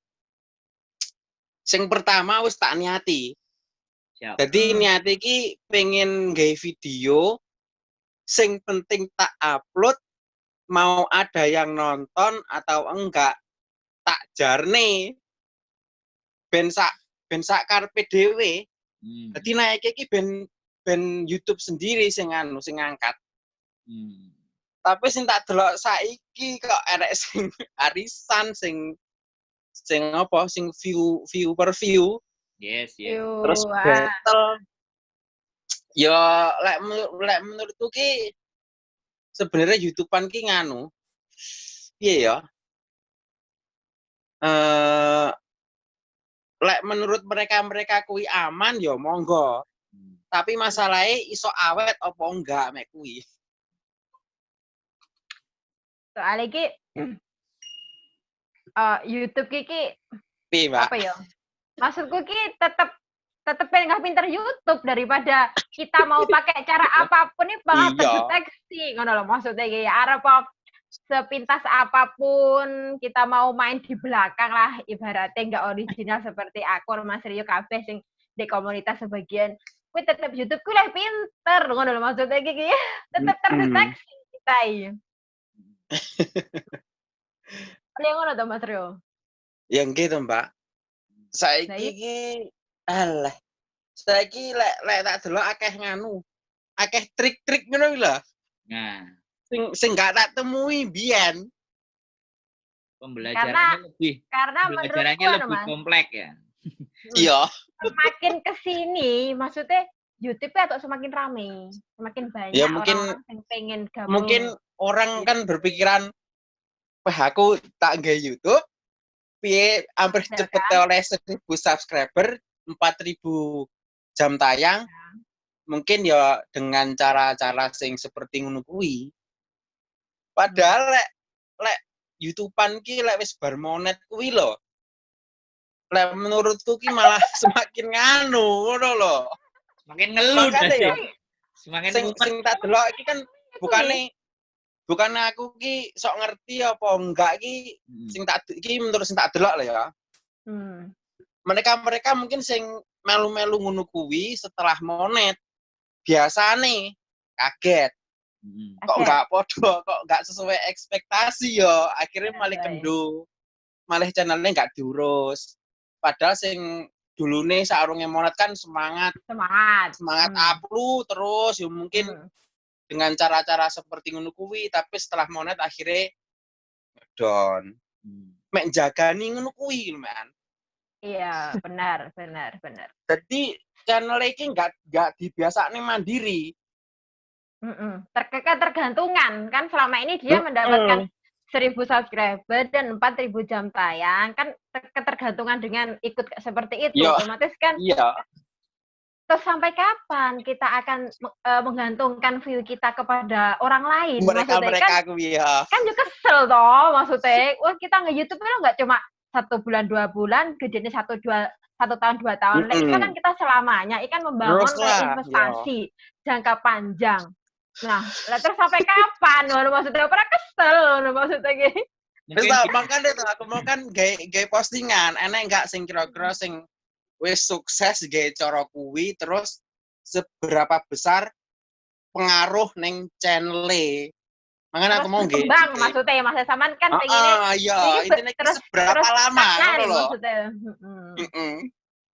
sing pertama wis tak niati. Siap. Jadi niati iki pengen gawe video sing penting tak upload, mau ada yang nonton atau enggak tak jarne ben sak karepe dhewe. Dadi naik iki ben YouTube sendiri sing ngangkat. Tapi sing tak delok saiki kok arek sing arisan sing apa sing view per view. Yes. Terus battle. Ya lek menurutku ki sebenarnya YouTubean ki nganu. Piye ya? Lek menurut mereka kuwi aman ya monggo. Tapi masalahnya iso awet apa enggak mek kuwi. Soalnya ki YouTube ki Piye, Mbak? apa ya? Maksudku ki tetep pengen nggak pinter YouTube daripada kita mau pakai cara apapun nih bakal terdeteksi. Ngono loh maksudnya ya arep sepintas apapun kita mau main di belakang lah ibaratnya nggak original seperti aku Mas Rio kabeh sing di komunitas sebagian kuwi tetep YouTube ku lah pinter ngono lho maksudnya iki tetep terdeteksi kita iki. Yang ngono to Mas Rio? Ya gitu, Mbak. Saiki iki alah. Saiki lek tak delok akeh nganu. Akeh trik-trik ngono lho. Nah, sing gak tak temui biyen. Pembelajarannya lebih kompleks ya. Iya. Semakin kesini, maksudnya YouTube atau semakin rame, semakin banyak ya, mungkin, orang yang pengen gabung. Mungkin orang kan berpikiran, aku tak nge YouTube, piye hampir cepet oleh 1.000 subscriber, 4.000 jam tayang, mungkin ya dengan cara-cara sing seperti ngono kuwi. Padahal lek YouTubean ki lek wis bar monet kuwi lho. Lek menurutku ki malah semakin nganu ngono lho. Semakin ngeluh ya. Semakin sing tak delok iki kan bukan aku ki sok ngerti apa enggak ki sing tak iki menurut sing tak delok lho ya. Mereka mungkin sing melu-melu ngono kuwi setelah monet biasane kaget. Kok enggak podo, kok enggak sesuai ekspektasi yo. Akhirnya malah kendo. Malah channelnya enggak diurus. Padahal sing dulune saurunge monet kan semangat upload terus ya mungkin dengan cara-cara seperti ngono kuwi, tapi setelah monet akhirnya down. Mek jagani ngono kuwi, Man. Iya, benar. Jadi channel iki enggak dibiasakne mandiri. Tergantungan kan selama ini dia mendapatkan 1.000 subscriber dan 4.000 jam tayang kan ketergantungan dengan ikut seperti itu otomatis kan terus sampai kapan kita akan menggantungkan view kita kepada orang lain? Mereka Maksudnya aku ya. kan juga kesel toh, maksudnya. Wah, kita nge-YouTube itu nggak cuma 1 bulan 2 bulan, gedenya 1 tahun 2 tahun. Lah itu kan kita selamanya ikan membangun kayak investasi jangka panjang. Nah, terus sampai kapan? Maksudnya pernah kesel maksudnya gitu. Terus makanya tuh aku mau kan gay postingan, enak enggak sing kira-kira sing wis sukses gay cara kuwi, terus seberapa besar pengaruh neng channel-e. Makanya aku mau nggih. Bang, maksudnya Mas Saman kan pengen iya, intine terus seberapa lama ngono lho. Maksudnya.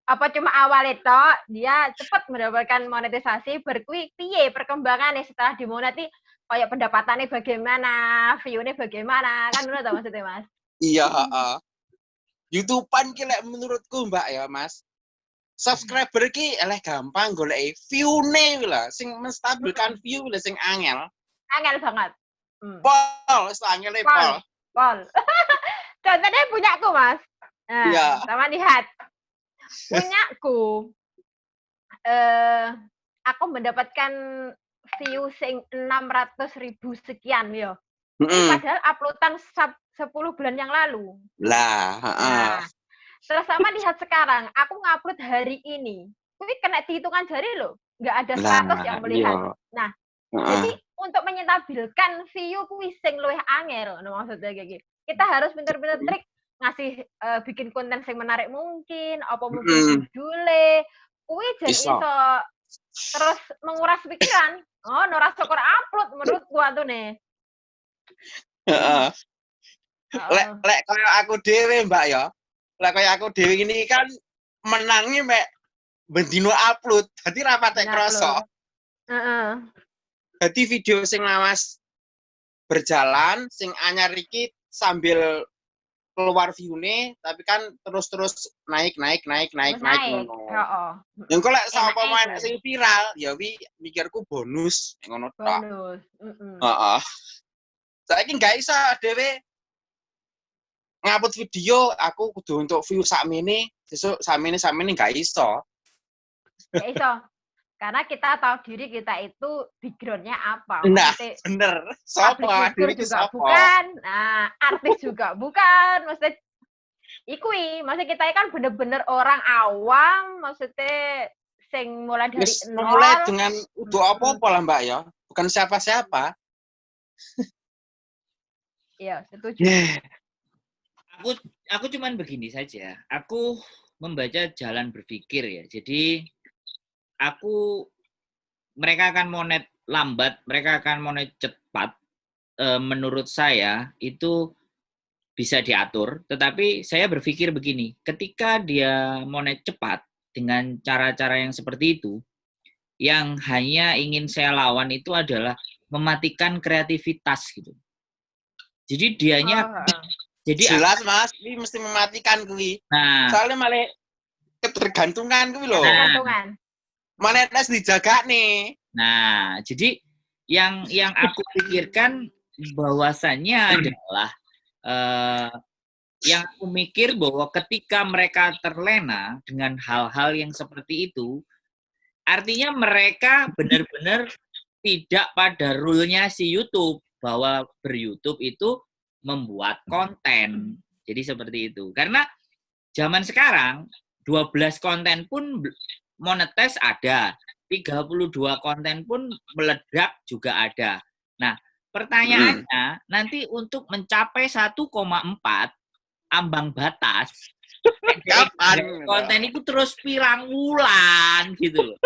Apa cuma awal itu dia cepat mendapatkan monetisasi, berkuwi piye perkembangannya setelah dimoneti, kayak pendapatannya bagaimana, view-nya bagaimana, kan ngono ta maksudnya Mas? Iya, heeh. YouTube-an ki lek menurutku Mbak ya, Mas. Subscriber ki eleh gampang golek view-ne lah, sing menstabilkan view lah sing angel. Angel banget. Pol, angel pol. Pol. Contohnya punyaku, Mas. Nah, iya. Sama lihat. Punyaku. Aku mendapatkan view sing 600.000 sekian yo. Padahal uploadan 10 bulan yang lalu. Lah, heeh. Nah, terus sama lihat sekarang, aku ngupload hari ini. Kuwi kena dihitungan jari loh. Nggak ada 100 yang melihat. Iya. Nah, jadi untuk menyetabilkan view kuwi sing luwih angel, maksudnya kayak gitu. Kita harus pinter-pinter trik ngasih bikin konten sing menarik mungkin, apa mungkin judule, kuwi jadi iso terus menguras pikiran. Oh, ora syukur upload menurut gua tuh nih. Heeh. Lek kaya aku dhewe, Mbak ya. Lek kaya aku dhewe ini kan menangi mek bendino upload, dadi ra patek krasa. Heeh. Dadi video sing lawas berjalan, sing anyar iki sambil keluar view-ne, tapi kan terus naik. Heeh. Yang kok lek sapa main sing viral, ya wi mikirku bonus ngono tok. Bonus. Heeh. Saiki gak iso dhewe ngupload video, aku kudu untuk view sakmene, sesuk sakmene gak iso. Gak iso. Karena kita tahu diri kita itu background-nya apa. Nah, bener. Sapa diri juga sapa? Bukan. Nah, artis juga bukan. Maksudnya maksudnya kita kan bener-bener orang awam, maksudnya sing mulai dari nol. Mulai dengan udah apa-apa lah Mbak ya. Bukan siapa-siapa. Iya, setuju. Aku cuman begini saja. Aku membaca jalan berpikir ya. Jadi mereka akan monet lambat, mereka akan monet cepat. Menurut saya itu bisa diatur. Tetapi saya berpikir begini, ketika dia monet cepat dengan cara-cara yang seperti itu, yang hanya ingin saya lawan itu adalah mematikan kreativitas gitu. Jadi dianya jadi jelas Mas, ini mesti mematikan kuwi. Nah, soalnya malah ketergantungan kuwi lho. Ketergantungan. Monetas dijaga nih. Nah, jadi yang aku pikirkan bahwasannya adalah yang aku mikir bahwa ketika mereka terlena dengan hal-hal yang seperti itu, artinya mereka benar-benar tidak pada rule-nya si YouTube bahwa ber-YouTube itu membuat konten. Jadi seperti itu. Karena zaman sekarang 12 konten pun monetis ada, 32 konten pun meledak juga ada. Nah, pertanyaannya nanti untuk mencapai 1,4 ambang batas, kapan konten itu terus pirang wulan gitu loh.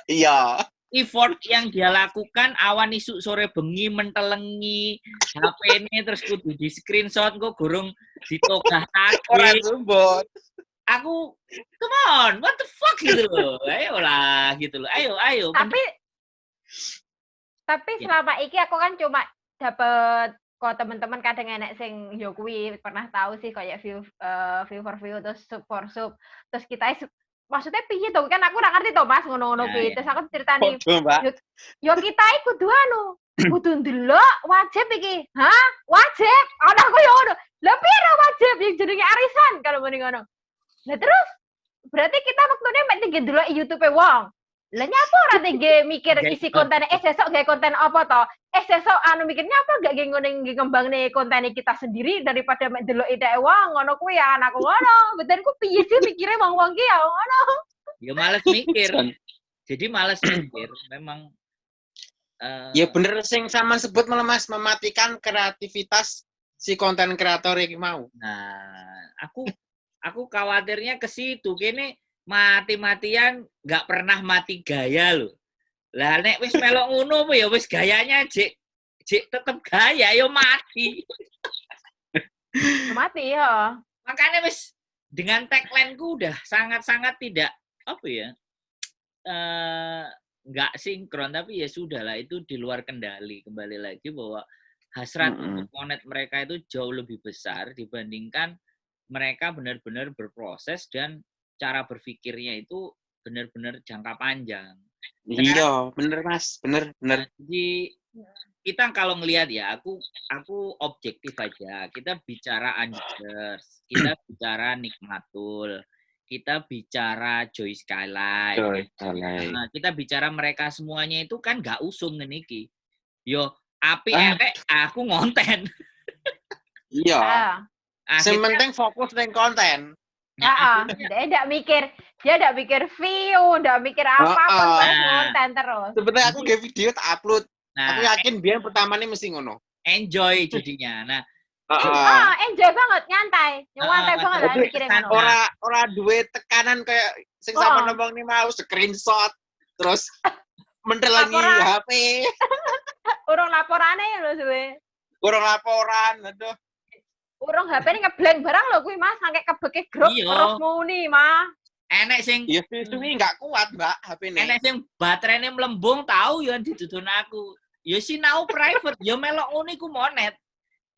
Iya. Effort yang dia lakukan awan isuk sore bengi mentelengi HP ini terus kudu di screenshot kok gorong ditogahake. Ora sumbut. Aku, come on, what the fuck gitu loh. Ayolah gitu loh. Ayo. Tapi selama ini aku kan cuma dapet kok teman-teman kadang enek sing yo kuwi pernah tahu sih kayak view for view terus sub for sub. Terus kita maksudnya piye to kan aku ora ngerti to Mas ngono-ngono kuwi. Terus aku ceritani yo kita kudu kudu ndelok wajib iki. Hah? Wajib? Ana aku yo ngono. Lah piro wajib yang jenenge arisan kalau mending ngono. Nah terus berarti kita waktunya mek tinggi dulu YouTube wong. Lah nyapa ora tinggi mikir isi konten sesuk gawe konten apa to? Sesuk anu mikirnya apa gak ngene ngembangne konten kita sendiri daripada mek delok ide wong ngono kuwi ya anakku ngono. Betenku piye sih mikire wong-wong ki ya ngono. Ya males mikir. Jadi males mikir memang Ya bener sing sama sebut malah Mas mematikan kreativitas si konten kreator iki mau. Nah, aku khawatirnya ke situ. Kene mati-matian nggak pernah mati gaya loh. Lah nek wis melok ngono apa ya wis gayanya jek tetep gaya yo mati. Mati ya. Makanya wis dengan tagline-ku udah sangat-sangat tidak apa ya? Nggak sinkron, tapi ya sudahlah, itu di luar kendali. Kembali lagi bahwa hasrat untuk monet mereka itu jauh lebih besar dibandingkan mereka benar-benar berproses dan cara berpikirnya itu benar-benar jangka panjang. Iya, bener Mas, bener. Jadi kita kalau ngelihat ya, aku objektif aja. Kita bicara Anjers, kita bicara Nikmatul, kita bicara Joy Skyline. Nah, kita bicara mereka semuanya itu kan gak usum niki. Yo, api elek aku ngonten. Iya. Yang penting fokus dengan konten. Dia tidak mikir view, tidak mikir apa-apa, konten terus. Sebenarnya aku nge video tak upload. Nah, aku yakin biar pertama ini mesti ngono. Enjoy jadinya. Nah, enjoy banget, nyantai banget lah mikirin. Ora duwe tekanan kayak sing sama nembang nih mau screenshot terus mendelangi HP. Urung laporane lho suwe. Urung laporan, aduh. Urung HP ini ngeblank barang lho kuwi Mas, sampe kebeke grup terus muni, Mas. Enek sing ya suwi enggak kuat, Mbak, HP-ne. Enek sing baterainya melembung tahu ya ditutun aku. Ya sinau private, ya melok ngono iku monet.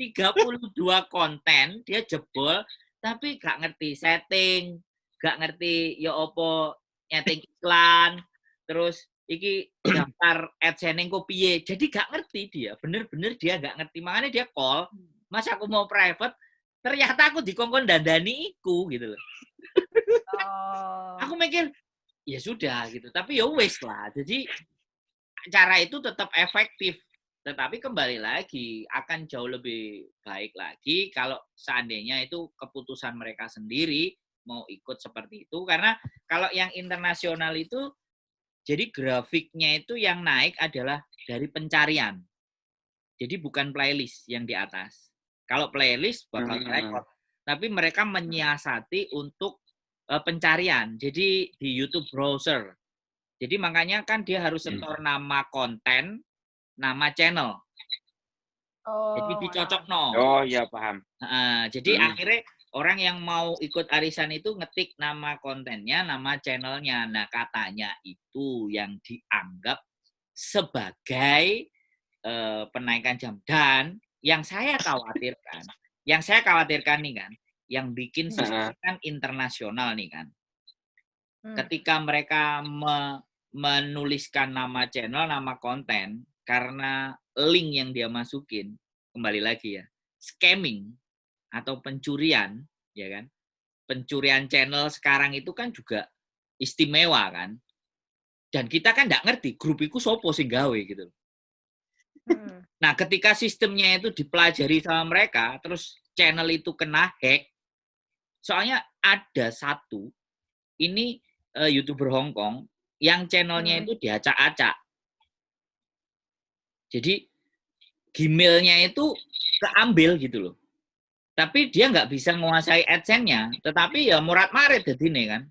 32 konten dia jebol tapi gak ngerti setting, gak ngerti ya apa nyeting iklan, terus iki daftar AdSense ku piye. Jadi gak ngerti dia, bener-bener dia gak ngerti. Makanya dia call, "Mas aku mau private." Ternyata aku dikongkon dandani iku gitu loh. Aku mikir ya sudah gitu, tapi ya wis lah. Jadi cara itu tetap efektif. Tetapi kembali lagi, akan jauh lebih baik lagi kalau seandainya itu keputusan mereka sendiri mau ikut seperti itu. Karena kalau yang internasional itu, jadi grafiknya itu yang naik adalah dari pencarian. Jadi bukan playlist yang di atas. Kalau playlist bakal rekod. Tapi mereka menyiasati untuk pencarian. Jadi di YouTube browser. Jadi makanya kan dia harus setor nama konten, nama channel. Jadi dicocok no. Oh iya paham. Jadi akhirnya orang yang mau ikut arisan itu ngetik nama kontennya, nama channelnya. Nah katanya itu yang dianggap sebagai penaikan jam. Dan yang saya khawatirkan nih kan, yang bikin sistem kan internasional nih kan. Ketika mereka menuliskan nama channel, nama konten, karena link yang dia masukin, kembali lagi ya, scamming atau pencurian, ya kan? Pencurian channel sekarang itu kan juga istimewa kan? Dan kita kan nggak ngerti grup itu sopo sing gawe gitu. Nah, ketika sistemnya itu dipelajari sama mereka, terus channel itu kena hack, soalnya ada satu, ini YouTuber Hong Kong, yang channelnya itu diacak-acak. Jadi Gmail-nya itu keambil gitu loh. Tapi dia nggak bisa menguasai AdSense-nya. Tetapi ya murat-marit jadinya kan.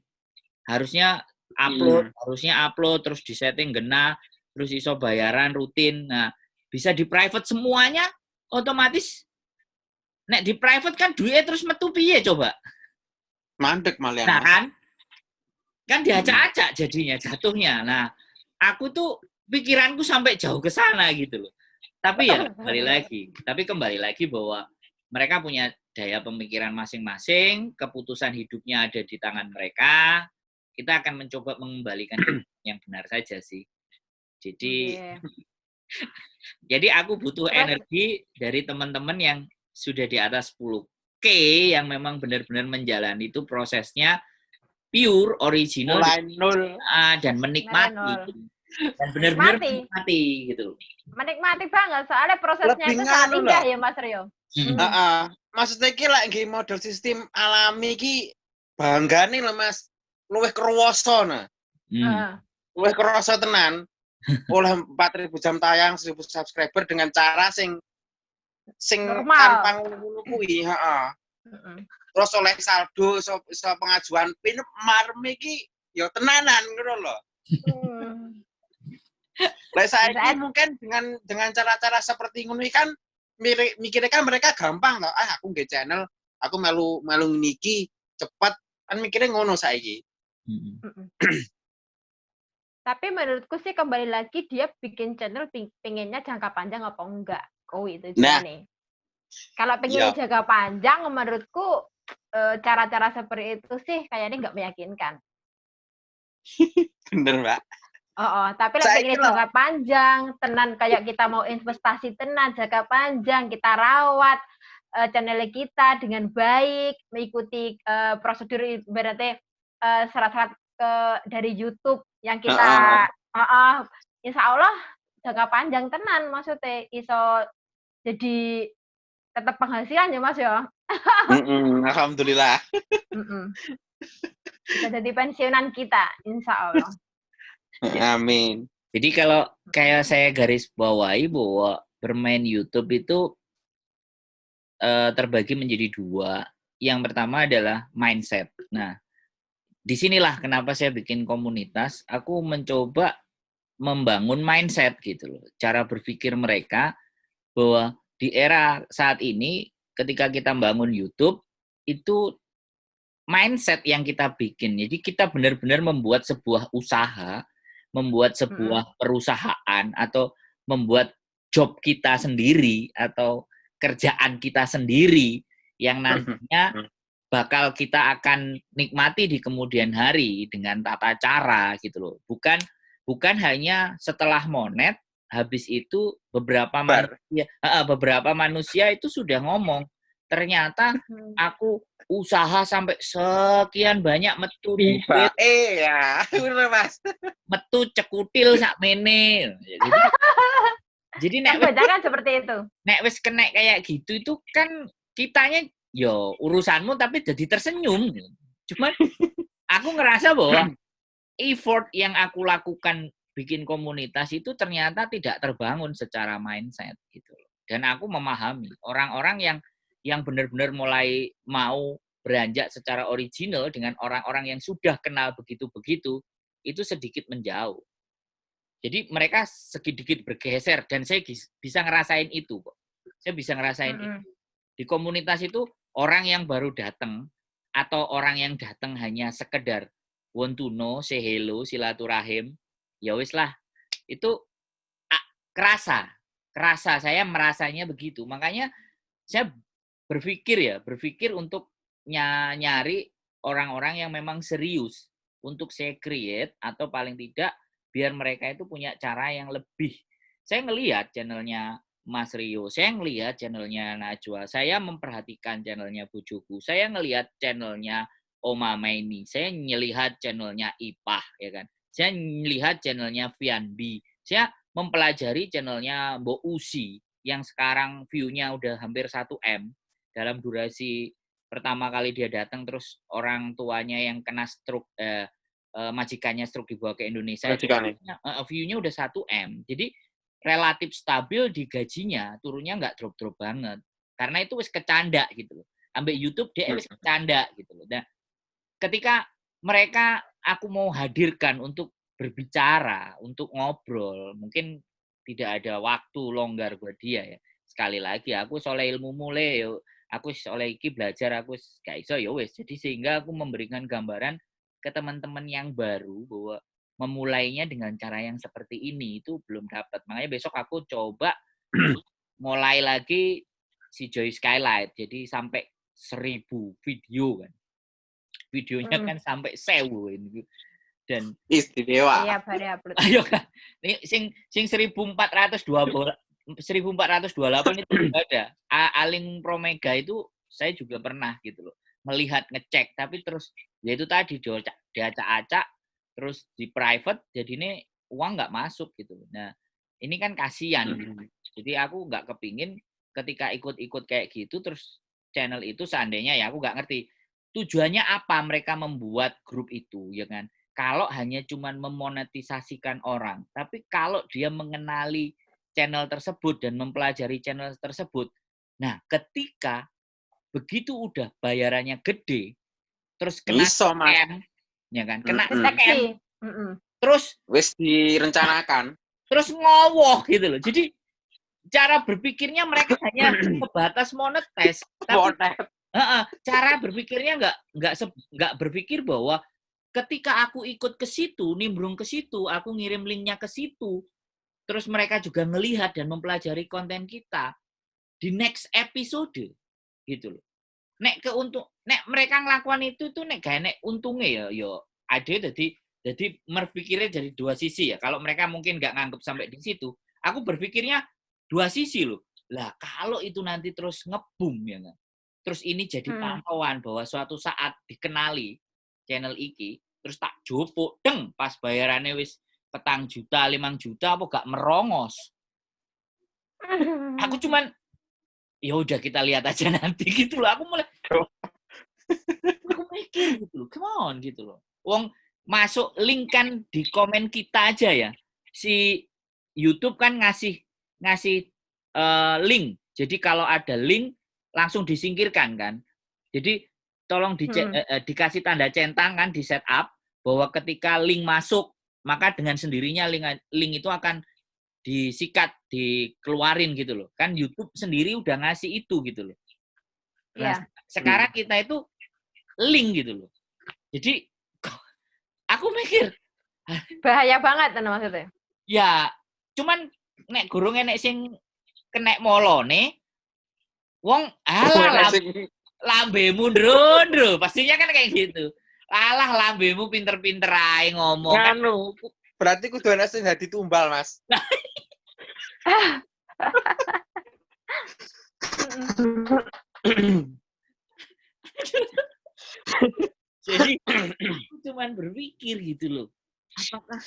Harusnya upload, terus disetting gena, terus iso bayaran rutin. Nah, bisa di private semuanya, otomatis. Nek di private kan duitnya terus metu piye coba? Mandek malah. Nah kan diacak-acak jadinya, jatuhnya. Nah, aku tuh pikiranku sampai jauh ke sana gitu loh. Tapi ya kembali lagi bahwa mereka punya daya pemikiran masing-masing, keputusan hidupnya ada di tangan mereka. Kita akan mencoba mengembalikan yang benar saja sih. Jadi aku butuh energi dari teman-teman yang sudah di atas 10K yang memang benar-benar menjalani itu prosesnya pure, original, mulai nol. dan menikmati. Nol. Dan benar-benar Menikmati. menikmati gitu. Menikmati banget, soalnya prosesnya Lebih itu sangat nganu indah lah. ya Mas Rio. Heeh. Maksudnya iki lek nggih model sistem alami iki banggane lho Mas. Luwih kerwoso nah. Heeh. Luwih kerwoso tenan. Oleh 4.000 jam tayang, 1.000 subscriber dengan cara sing Normal. tanpa ngono kuwi, heeh. Heeh. Terus oleh saldo iso pengajuan PIN marme iki ya tenanan ngono lho. Lah saiki mungkin dengan cara-cara seperti ngono kan mikirnya kan mereka gampang loh. Aku nggih channel, aku melu niki cepet kan mikirnya ngono saiki. Tapi menurutku sih kembali lagi dia bikin channel pengennya jangka panjang apa enggak. Oh itu juga nih. Kalau pengennya jangka panjang menurutku cara-cara seperti itu sih kayaknya nggak meyakinkan. Bener, Mbak. Tapi lah pengennya jangka panjang, tenan kayak kita mau investasi tenan jangka panjang, kita rawat channel kita dengan baik, mengikuti prosedur berarti syarat-syarat dari YouTube yang kita insya Allah jangka panjang tenan maksudnya iso jadi tetap penghasilan ya Mas ya. Alhamdulillah. Bisa jadi pensiunan kita insya Allah. Amin. Jadi kalau kayak saya garis bawahi bahwa bermain YouTube itu terbagi menjadi dua. Yang pertama adalah mindset. Nah, disinilah kenapa saya bikin komunitas. Aku mencoba membangun mindset gitu loh. Cara berpikir mereka bahwa di era saat ini ketika kita bangun YouTube itu mindset yang kita bikin. Jadi kita benar-benar membuat sebuah usaha, membuat sebuah perusahaan atau membuat job kita sendiri atau kerjaan kita sendiri yang nantinya bakal kita akan nikmati di kemudian hari dengan tata cara gitu loh. Bukan hanya setelah monet habis itu beberapa manusia itu sudah ngomong ternyata aku usaha sampai sekian banyak metu duit. Ya, bener Mas. Metu cekutil sakmene. Jadi nek jangan seperti itu. Nek wis kena kayak gitu itu kan kitanya yo urusanmu tapi jadi tersenyum. Cuman aku ngerasa bahwa effort yang aku lakukan bikin komunitas itu ternyata tidak terbangun secara mindset gitu. Dan aku memahami orang-orang yang benar-benar mulai mau beranjak secara original dengan orang-orang yang sudah kenal begitu-begitu itu sedikit menjauh. Jadi mereka sedikit bergeser dan saya bisa ngerasain itu kok. Saya bisa ngerasain itu. Di komunitas itu orang yang baru datang atau orang yang datang hanya sekedar want to know, say hello, silaturahim, ya wis lah. Itu kerasa saya merasanya begitu. Makanya saya berpikir untuk nyari orang-orang yang memang serius untuk saya create atau paling tidak biar mereka itu punya cara yang lebih. Saya ngelihat channelnya Mas Rio, saya ngelihat channelnya Najwa, saya memperhatikan channelnya Bujuku, saya ngelihat channelnya Oma Maini, saya ngelihat channelnya Ipah, ya kan. Saya ngelihat channelnya Vianbi, saya mempelajari channelnya Mbok Usi yang sekarang view-nya udah hampir 1M dalam durasi pertama kali dia datang terus orang tuanya yang kena stroke majikannya stroke dibawa ke Indonesia view-nya udah 1M. Jadi relatif stabil di gajinya, turunnya nggak drop-drop banget. Karena itu wis kecanda gitu loh. Ambil YouTube dia wis kecanda gitu loh. Nah, ketika mereka aku mau hadirkan untuk berbicara, untuk ngobrol, mungkin tidak ada waktu longgar buat dia ya. Sekali lagi aku soleh ilmu mulai aku soleh iki belajar aku gak iso ya wis. Jadi sehingga aku memberikan gambaran ke teman-teman yang baru bahwa memulainya dengan cara yang seperti ini itu belum dapat. Makanya besok aku coba mulai lagi si Joy Skylight. Jadi sampai 1000 video kan. Videonya kan sampai 1000 ini. Dan istimewa. Iya, baru upload. Ayo kan. Sing 1428 itu juga ada. Aling Promega itu saya juga pernah gitu loh. melihat, ngecek, tapi terus ya itu tadi diacak-acak, terus di private, jadi ini uang nggak masuk gitu. Nah, ini kan kasihan. Jadi aku nggak kepingin ketika ikut-ikut kayak gitu, terus channel itu seandainya ya aku nggak ngerti tujuannya apa mereka membuat grup itu, ya kan? Kalau hanya cuman memonetisasikan orang, tapi kalau dia mengenali channel tersebut dan mempelajari channel tersebut, nah ketika begitu udah bayarannya gede, terus kena scam, ya kan? Kena scam, terus wis direncanakan, terus ngowoh gitu loh. Jadi cara berpikirnya mereka hanya sebatas monetize, tapi cara berpikirnya nggak berpikir bahwa ketika aku ikut ke situ, nimbrung ke situ, aku ngirim linknya ke situ, terus mereka juga melihat dan mempelajari konten kita di next episode, gitu loh. Nek mereka ngelakukan itu tuh nek gak nek untungnya ya ada jadi berpikirnya dari dua sisi ya. Kalau mereka mungkin nggak nganggep sampai di situ, aku berpikirnya dua sisi loh. Lah kalau itu nanti terus ngebum ya kan. Terus ini jadi pantauan bahwa suatu saat dikenali channel iki, terus tak jupuk deng pas bayarannya wis 4 juta, 5 juta apa gak merongos. Aku cuman ya udah kita lihat aja nanti gitu loh. Aku mikir gitu loh. Come on gitu loh. Wong masuk link kan di komen kita aja ya. Si YouTube kan ngasih link. Jadi kalau ada link langsung disingkirkan kan. Jadi tolong dikasih tanda centang kan di setup bahwa ketika link masuk maka dengan sendirinya link itu akan disikat, dikeluarin gitu loh. Kan YouTube sendiri udah ngasih itu gitu loh. Nah, sekarang kita itu link gitu loh. Jadi aku mikir bahaya banget kan maksudnya. Ya, cuman nek gurung enek sing kenek molone wong alah lambemu ndro, pastinya kan kayak gitu. Alah lambemu pinter-pinter ae ngomong. Nganu, berarti kudu ana sing dadi tumbal, Mas. Jadi aku cuman berpikir gitu loh. Apakah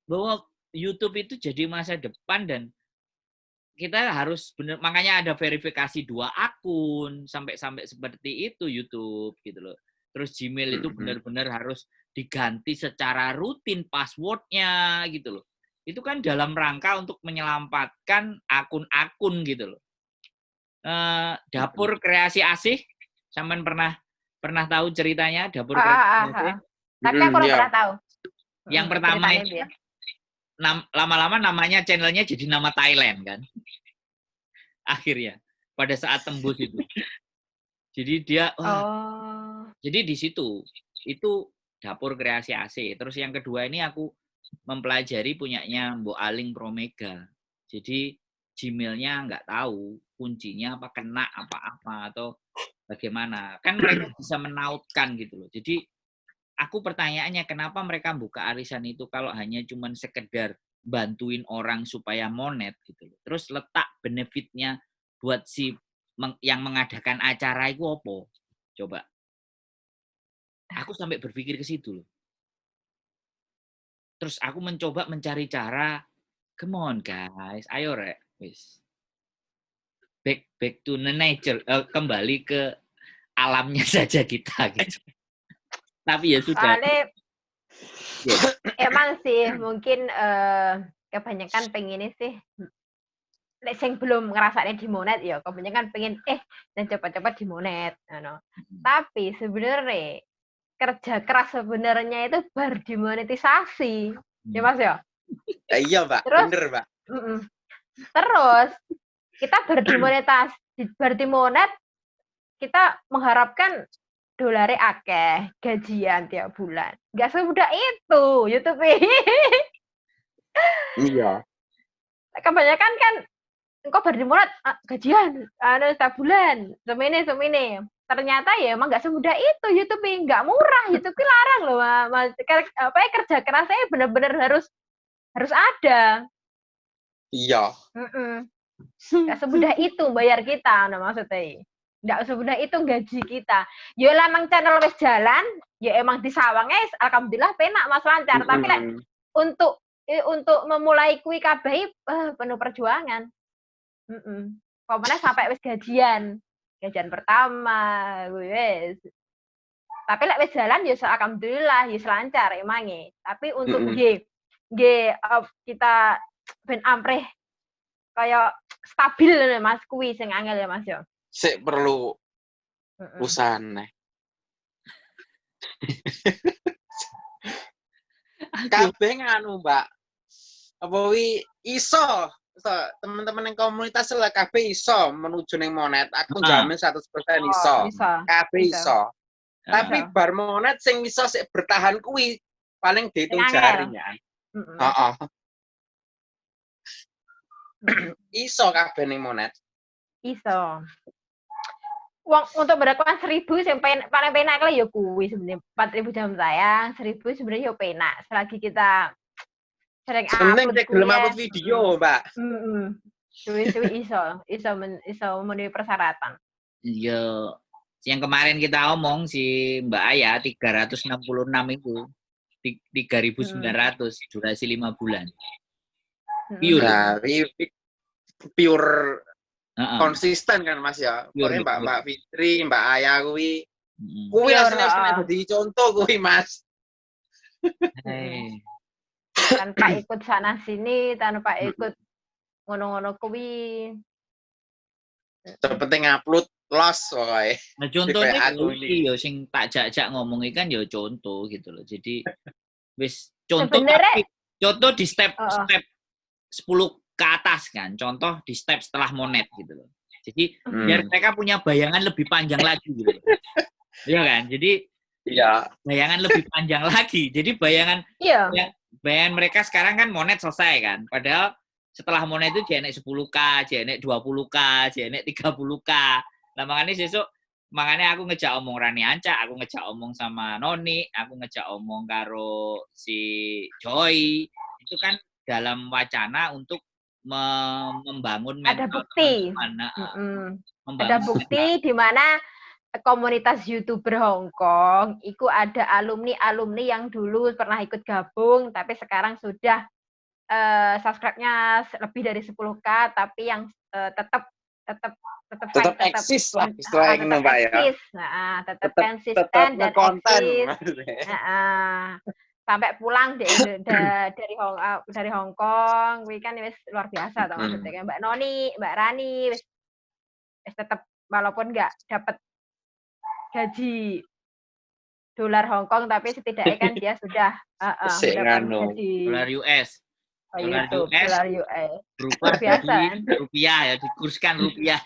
bahwa YouTube itu jadi masa depan dan kita harus bener, makanya ada verifikasi 2 akun sampai seperti itu YouTube gitu loh. Terus Gmail itu benar-benar harus diganti secara rutin passwordnya gitu loh. Itu kan dalam rangka untuk menyelamatkan akun-akun gitu loh. Dapur Kreasi Asih, sampean pernah tahu ceritanya Dapur Kreasi Asih? Tapi aku belum pernah tahu. Yang pertama itu lama-lama namanya channelnya jadi nama Thailand kan. Akhirnya pada saat tembus itu. Jadi dia jadi di situ itu Dapur Kreasi AC. Terus yang kedua ini aku mempelajari punyanya Mbok Aling Promega. Jadi Gmail-nya nggak tahu kuncinya apa kena apa-apa atau bagaimana. Kan mereka bisa menautkan gitu loh. Jadi aku pertanyaannya kenapa mereka buka arisan itu kalau hanya cuman sekedar bantuin orang supaya monet gitu loh. Terus letak benefitnya buat si yang mengadakan acara itu apa? Coba. Aku sampai berpikir ke situ loh. Terus aku mencoba mencari cara, come on guys, ayo rek, wis. Back to nature, kembali ke alamnya saja kita gitu. Tapi ya sudah. Emang sih mungkin kebanyakan pengen sih sing belum ngerasanya di monet ya kebanyakan pengen dan cepat-cepat di monet tapi sebenarnya kerja keras sebenarnya itu berdemonetisasi ya Mas ya. Iya Mbak, terus, bener Mbak. Terus kita berdimonet kita mengharapkan dolarnya akeh, gajian tiap bulan. Nggak semudah itu, YouTube. Iya. Kebanyakan kan, engkau berdimonet, gajian, setiap bulan, semini. Ternyata ya emang nggak semudah itu YouTube, nggak murah. YouTube larang loh, Mas. Kerja kerasnya benar-benar harus ada. Iya. Nggak semudah itu bayar kita, maksudnya. Nggak sebenarnya itu gaji kita. Ya lah emang channel wis jalan, ya emang disawangnya alhamdulillah penak Mas lancar. Tapi like, untuk memulai kuwi kabeh penuh perjuangan. Pokoknya sampai wis gajian pertama, wis. Tapi lek wis jalan ya alhamdulillah ya lancar emange. Tapi untuk kita ben ampreh kayak stabil Mas kuwi sing angel ya Mas ya. Sik perlu usahane. Kabeh nganu, Mbak. Apa wi iso teman-teman yang komunitas lah kabeh iso menuju ning Monet. Aku jamin 100% iso. Kabeh iso. Tapi bar Monet sing iso sik bertahan kuwi paling dihitung jari ya. Heeh. Iso kabeh ning Monet. Iso. Uang untuk berlakuan 1.000 yang paling penak lah ya kuwi sebenarnya 4.000 jam tayang 1.000 sebenarnya ya penak selagi kita sering upload gelem upload video Mbak. Suwi iso memenuhi persyaratan. Iya, yang kemarin kita omong si Mbak Aya 366 itu 3.900 durasi 5 bulan. Pure konsisten kan Mas ya. Pokoknya Mbak Fitri, Mbak Aya kuwi asline wis kena dadi contoh kuwi Mas. Tanpa ikut sana sini, tanpa ikut ngono-ngono kuwi. Penting upload los pokoke. Nah, contohnya iki yo sing tak jak-jak ngomong kan yo contoh gitu loh. Jadi wis contoh di step 10 ke atas kan, contoh di step setelah Monet gitu loh. Jadi biar mereka punya bayangan lebih panjang lagi gitu loh. Iya kan? Jadi bayangan lebih panjang lagi. Jadi bayangan mereka sekarang kan Monet selesai kan. Padahal setelah Monet itu jenek 10K, jenek 20K, jenek 30K. Lah makanya aku ngejak omong Rani Anca, aku ngejak omong sama Noni, aku ngejak omong karo si Joy. Itu kan dalam wacana untuk membangun ada bukti ada bukti di mana komunitas YouTuber Hong Kong itu ada alumni yang dulu pernah ikut gabung tapi sekarang sudah subscribe-nya lebih dari 10K tapi yang tetap eksis lah istilahnya Mbak ya. Tetap konsisten dan eksis. Sampai pulang dari Hong Kong, wih kan wis luar biasa tau maksudnya Mbak Noni, Mbak Rani, wis tetap walaupun nggak dapat gaji dolar Hong Kong, tapi setidaknya kan dia sudah mendapat gaji dolar US. Dolar US. Berubah biasa rupiah ya, dikurskan rupiah.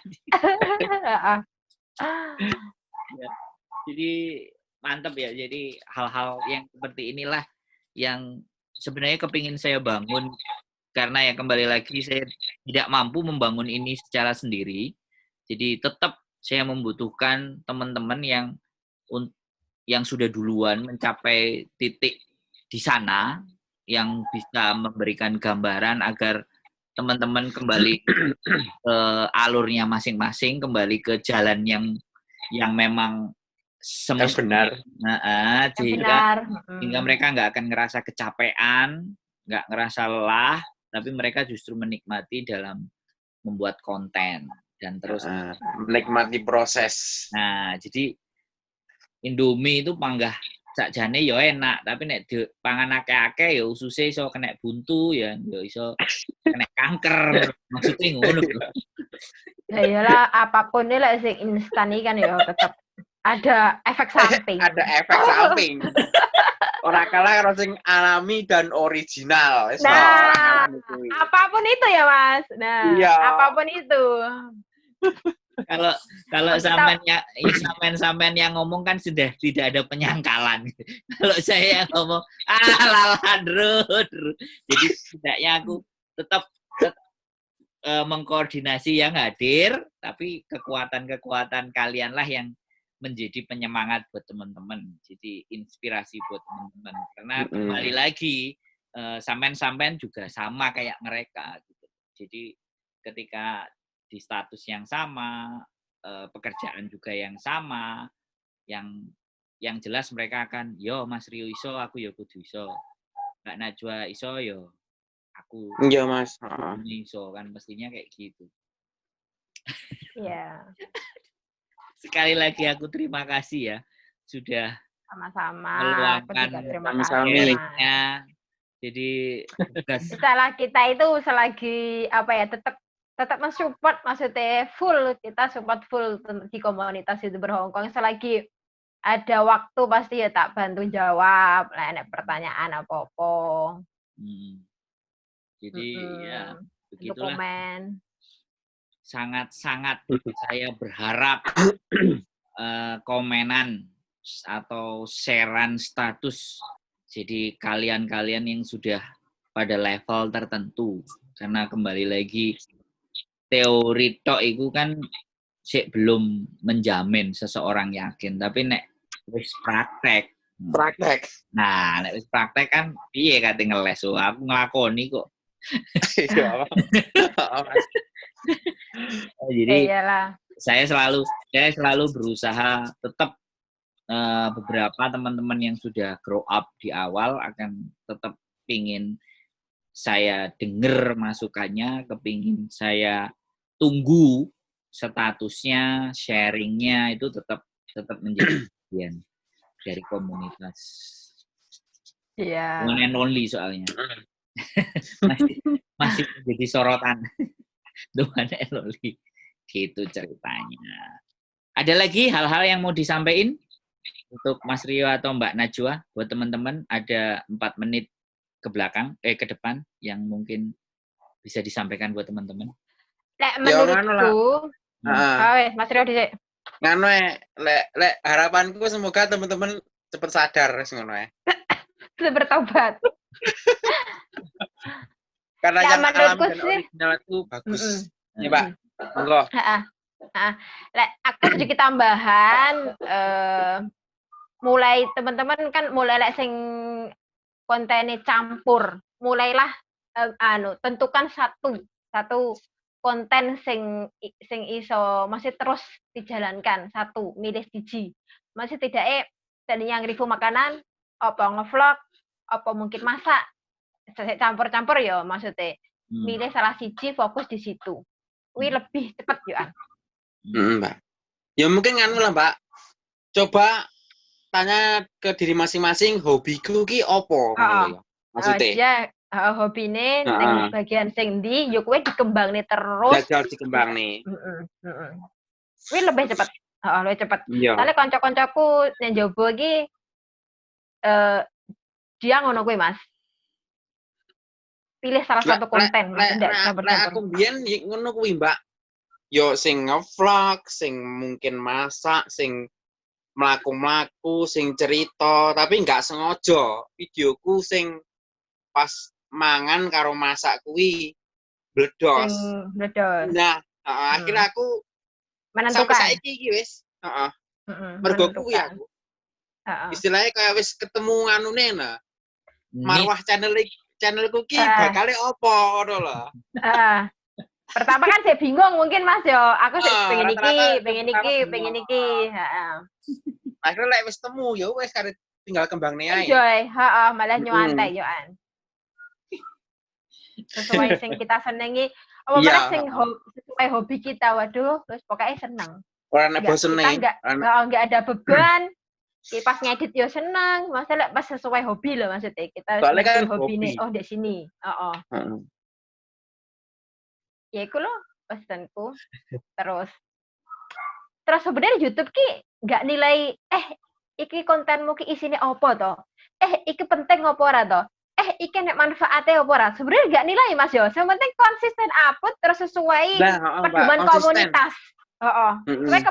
Jadi mantap ya, jadi hal-hal yang seperti inilah yang sebenarnya kepingin saya bangun karena ya kembali lagi saya tidak mampu membangun ini secara sendiri, jadi tetap saya membutuhkan teman-teman yang sudah duluan mencapai titik di sana yang bisa memberikan gambaran agar teman-teman kembali ke alurnya masing-masing, kembali ke jalan yang memang benar. Sehingga mereka nggak akan ngerasa kecapean, nggak ngerasa lelah, tapi mereka justru menikmati dalam membuat konten dan terus menikmati proses. Nah, jadi Indomie itu panggah sakjane ya enak, tapi nek pangan akeh-akeh ya ususe iso kena buntu ya iso kena kanker. Maksudnya ngono. Ya iyalah apapun ini lek sing instan iki kan ya tetap ada efek samping. Ada efek samping. Orang kalah karo sing alami dan original. Nah, apapun itu ya Mas. Nah, apapun itu. Kalau sampean yang ngomong kan sudah tidak ada penyangkalan. Kalau saya ngomong jadi setidaknya aku tetap mengkoordinasi yang hadir, tapi kekuatan kalianlah yang menjadi penyemangat buat teman-teman, jadi inspirasi buat teman-teman. Karena kembali lagi sampean juga sama kayak mereka gitu. Jadi ketika di status yang sama, pekerjaan juga yang sama, yang jelas mereka akan, yo Mas Rio iso, aku yo kudu iso. Mbak Najwa iso, yo aku Iya, Mas. iso, kan mestinya kayak gitu. Iya, Sekali lagi aku terima kasih ya sudah sama-sama. Aku meluangkan juga terima Sami-sami. kasih, Mas. sharingnya. Jadi tugas Salah kita itu selagi apa ya tetap mensupport, maksudnya full kita support full di komunitas YouTuber Hongkong. Selagi ada waktu pasti ya tak bantu jawab lah ada pertanyaan apa-apa. Jadi ya Untuk begitulah. komen. Sangat-sangat saya berharap komenan atau sharean status. Jadi kalian-kalian yang sudah pada level tertentu, karena kembali lagi teori tok itu kan belum menjamin seseorang yakin, tapi nek wis praktek. Nah, nek wis praktek kan piye kate ngeles, aku nglakoni kok. Iya. Jadi Iyalah. saya selalu berusaha tetap beberapa teman-teman yang sudah grow up di awal akan tetap pingin saya dengar masukannya, kepingin saya tunggu statusnya, sharingnya itu tetap menjadi bagian dari komunitas. Iya. One and only soalnya. masih menjadi sorotan. The one and only. Gitu ceritanya. Ada lagi hal-hal yang mau disampaikan untuk Mas Rio atau Mbak Najwa buat teman-teman? Ada 4 menit ke depan yang mungkin bisa disampaikan buat teman-teman. Lek menurutku, Mas Rio dhisik. Nganu lek harapanku semoga teman-teman cepat sadar ngono ya. Bertobat. Karena Ya, yang alam menurutku dan sih, original itu bagus. Ya, Pak. Monggo. Lek aku sedikit tambahan, mulai teman-teman kan mulai lek sing kontennya campur, mulailah tentukan satu konten sing iso masih terus dijalankan, satu milih siji. Masih tidak tadinya review makanan, apa ngevlog, apa mungkin masak, campur-campur ya maksudnya. Milih salah siji, fokus di situ. Wih lebih cepat ya. Mbak. Ya mungkin nganu lah, Mbak. Coba tanya ke diri masing-masing, hobiku ki opo ngono ya. Maksudnya hobine ning bagian sing ndi yo kowe dikembangne terus. Jajal dikembangne. Kuwi lebih cepat. Lebih cepat. Iya. Soale kanca-kancaku ning njaba iki dia ngono kuwi, Mas. Pilih salah satu konten, aku mbiyen ngono kuwi, Mbak. Yo sing nge-vlog, sing mungkin masak, sing mlaku-mlaku, sing cerita, tapi nggak sengaja videoku sing pas mangan karo masak kuwi bledos. Nah, akhirnya aku menentukan. Sampai saiki iki wis, mergo kuwi aku. Istilahnya kayak wis ketemu anune nah. Marwah channelku ki bakale opo ngono lho. Pertama kan saya bingung mungkin Mas yo, aku pengen iki. Akhirnya lek wis temu ya wis tinggal kembangne ae. Enjoy, malah nyuantai yo an. Sesuai sing kita senengi, apa sing sesuai hobi kita. Waduh, terus pokoknya seneng. Ora nek bosen nih. Enggak ada beban. Pas ngedit yo seneng, masalah pas sesuai hobi loh maksudnya. Kita kan hobi nih, di sini. Ya iku loh pesanku. Terus sebenarnya YouTube ki nggak nilai iki kontenmu ki isine opo to? Iki penting opo ora to? Iki nek manfaate opo ora? Sebenarnya nggak nilai Mas yo. Yang penting konsisten upload terus sesuai pedoman komunitas. Sesuai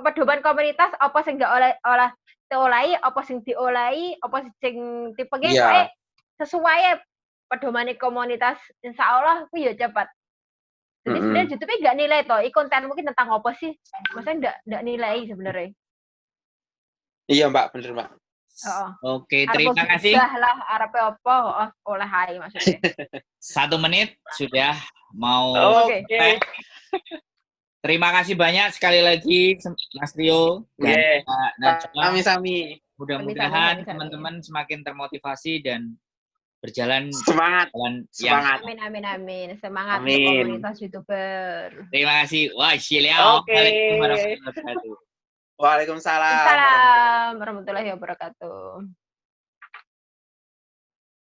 pedoman komunitas apa sing nggak diolahi, apa sing diolahi, apa sing dipengin sesuai pedoman komunitas. Insyaallah ku ya cepat. Jadi sebenarnya YouTube nggak nilai toh, konten mungkin tentang apa sih? Maksudnya nggak nilai sebenarnya. Iya Mbak, bener Mbak. Oke, terima kasih. Lah arep apa oleh hai maksudnya. 1 menit sudah mau. Oke. Terima kasih banyak sekali lagi Mas Rio dan Mbak Najwa. Sami-sami. Mudah-mudahan Sami-sami. teman-teman semakin termotivasi dan berjalan Semangat. jalan Semangat. Amin. Semangat Amin. untuk komunitas YouTuber. Terima kasih. Wah, silau. Oke. Waalaikumsalam warahmatullahi wabarakatuh. Waalaikumsalam. Assalamualaikum warahmatullahi wabarakatuh.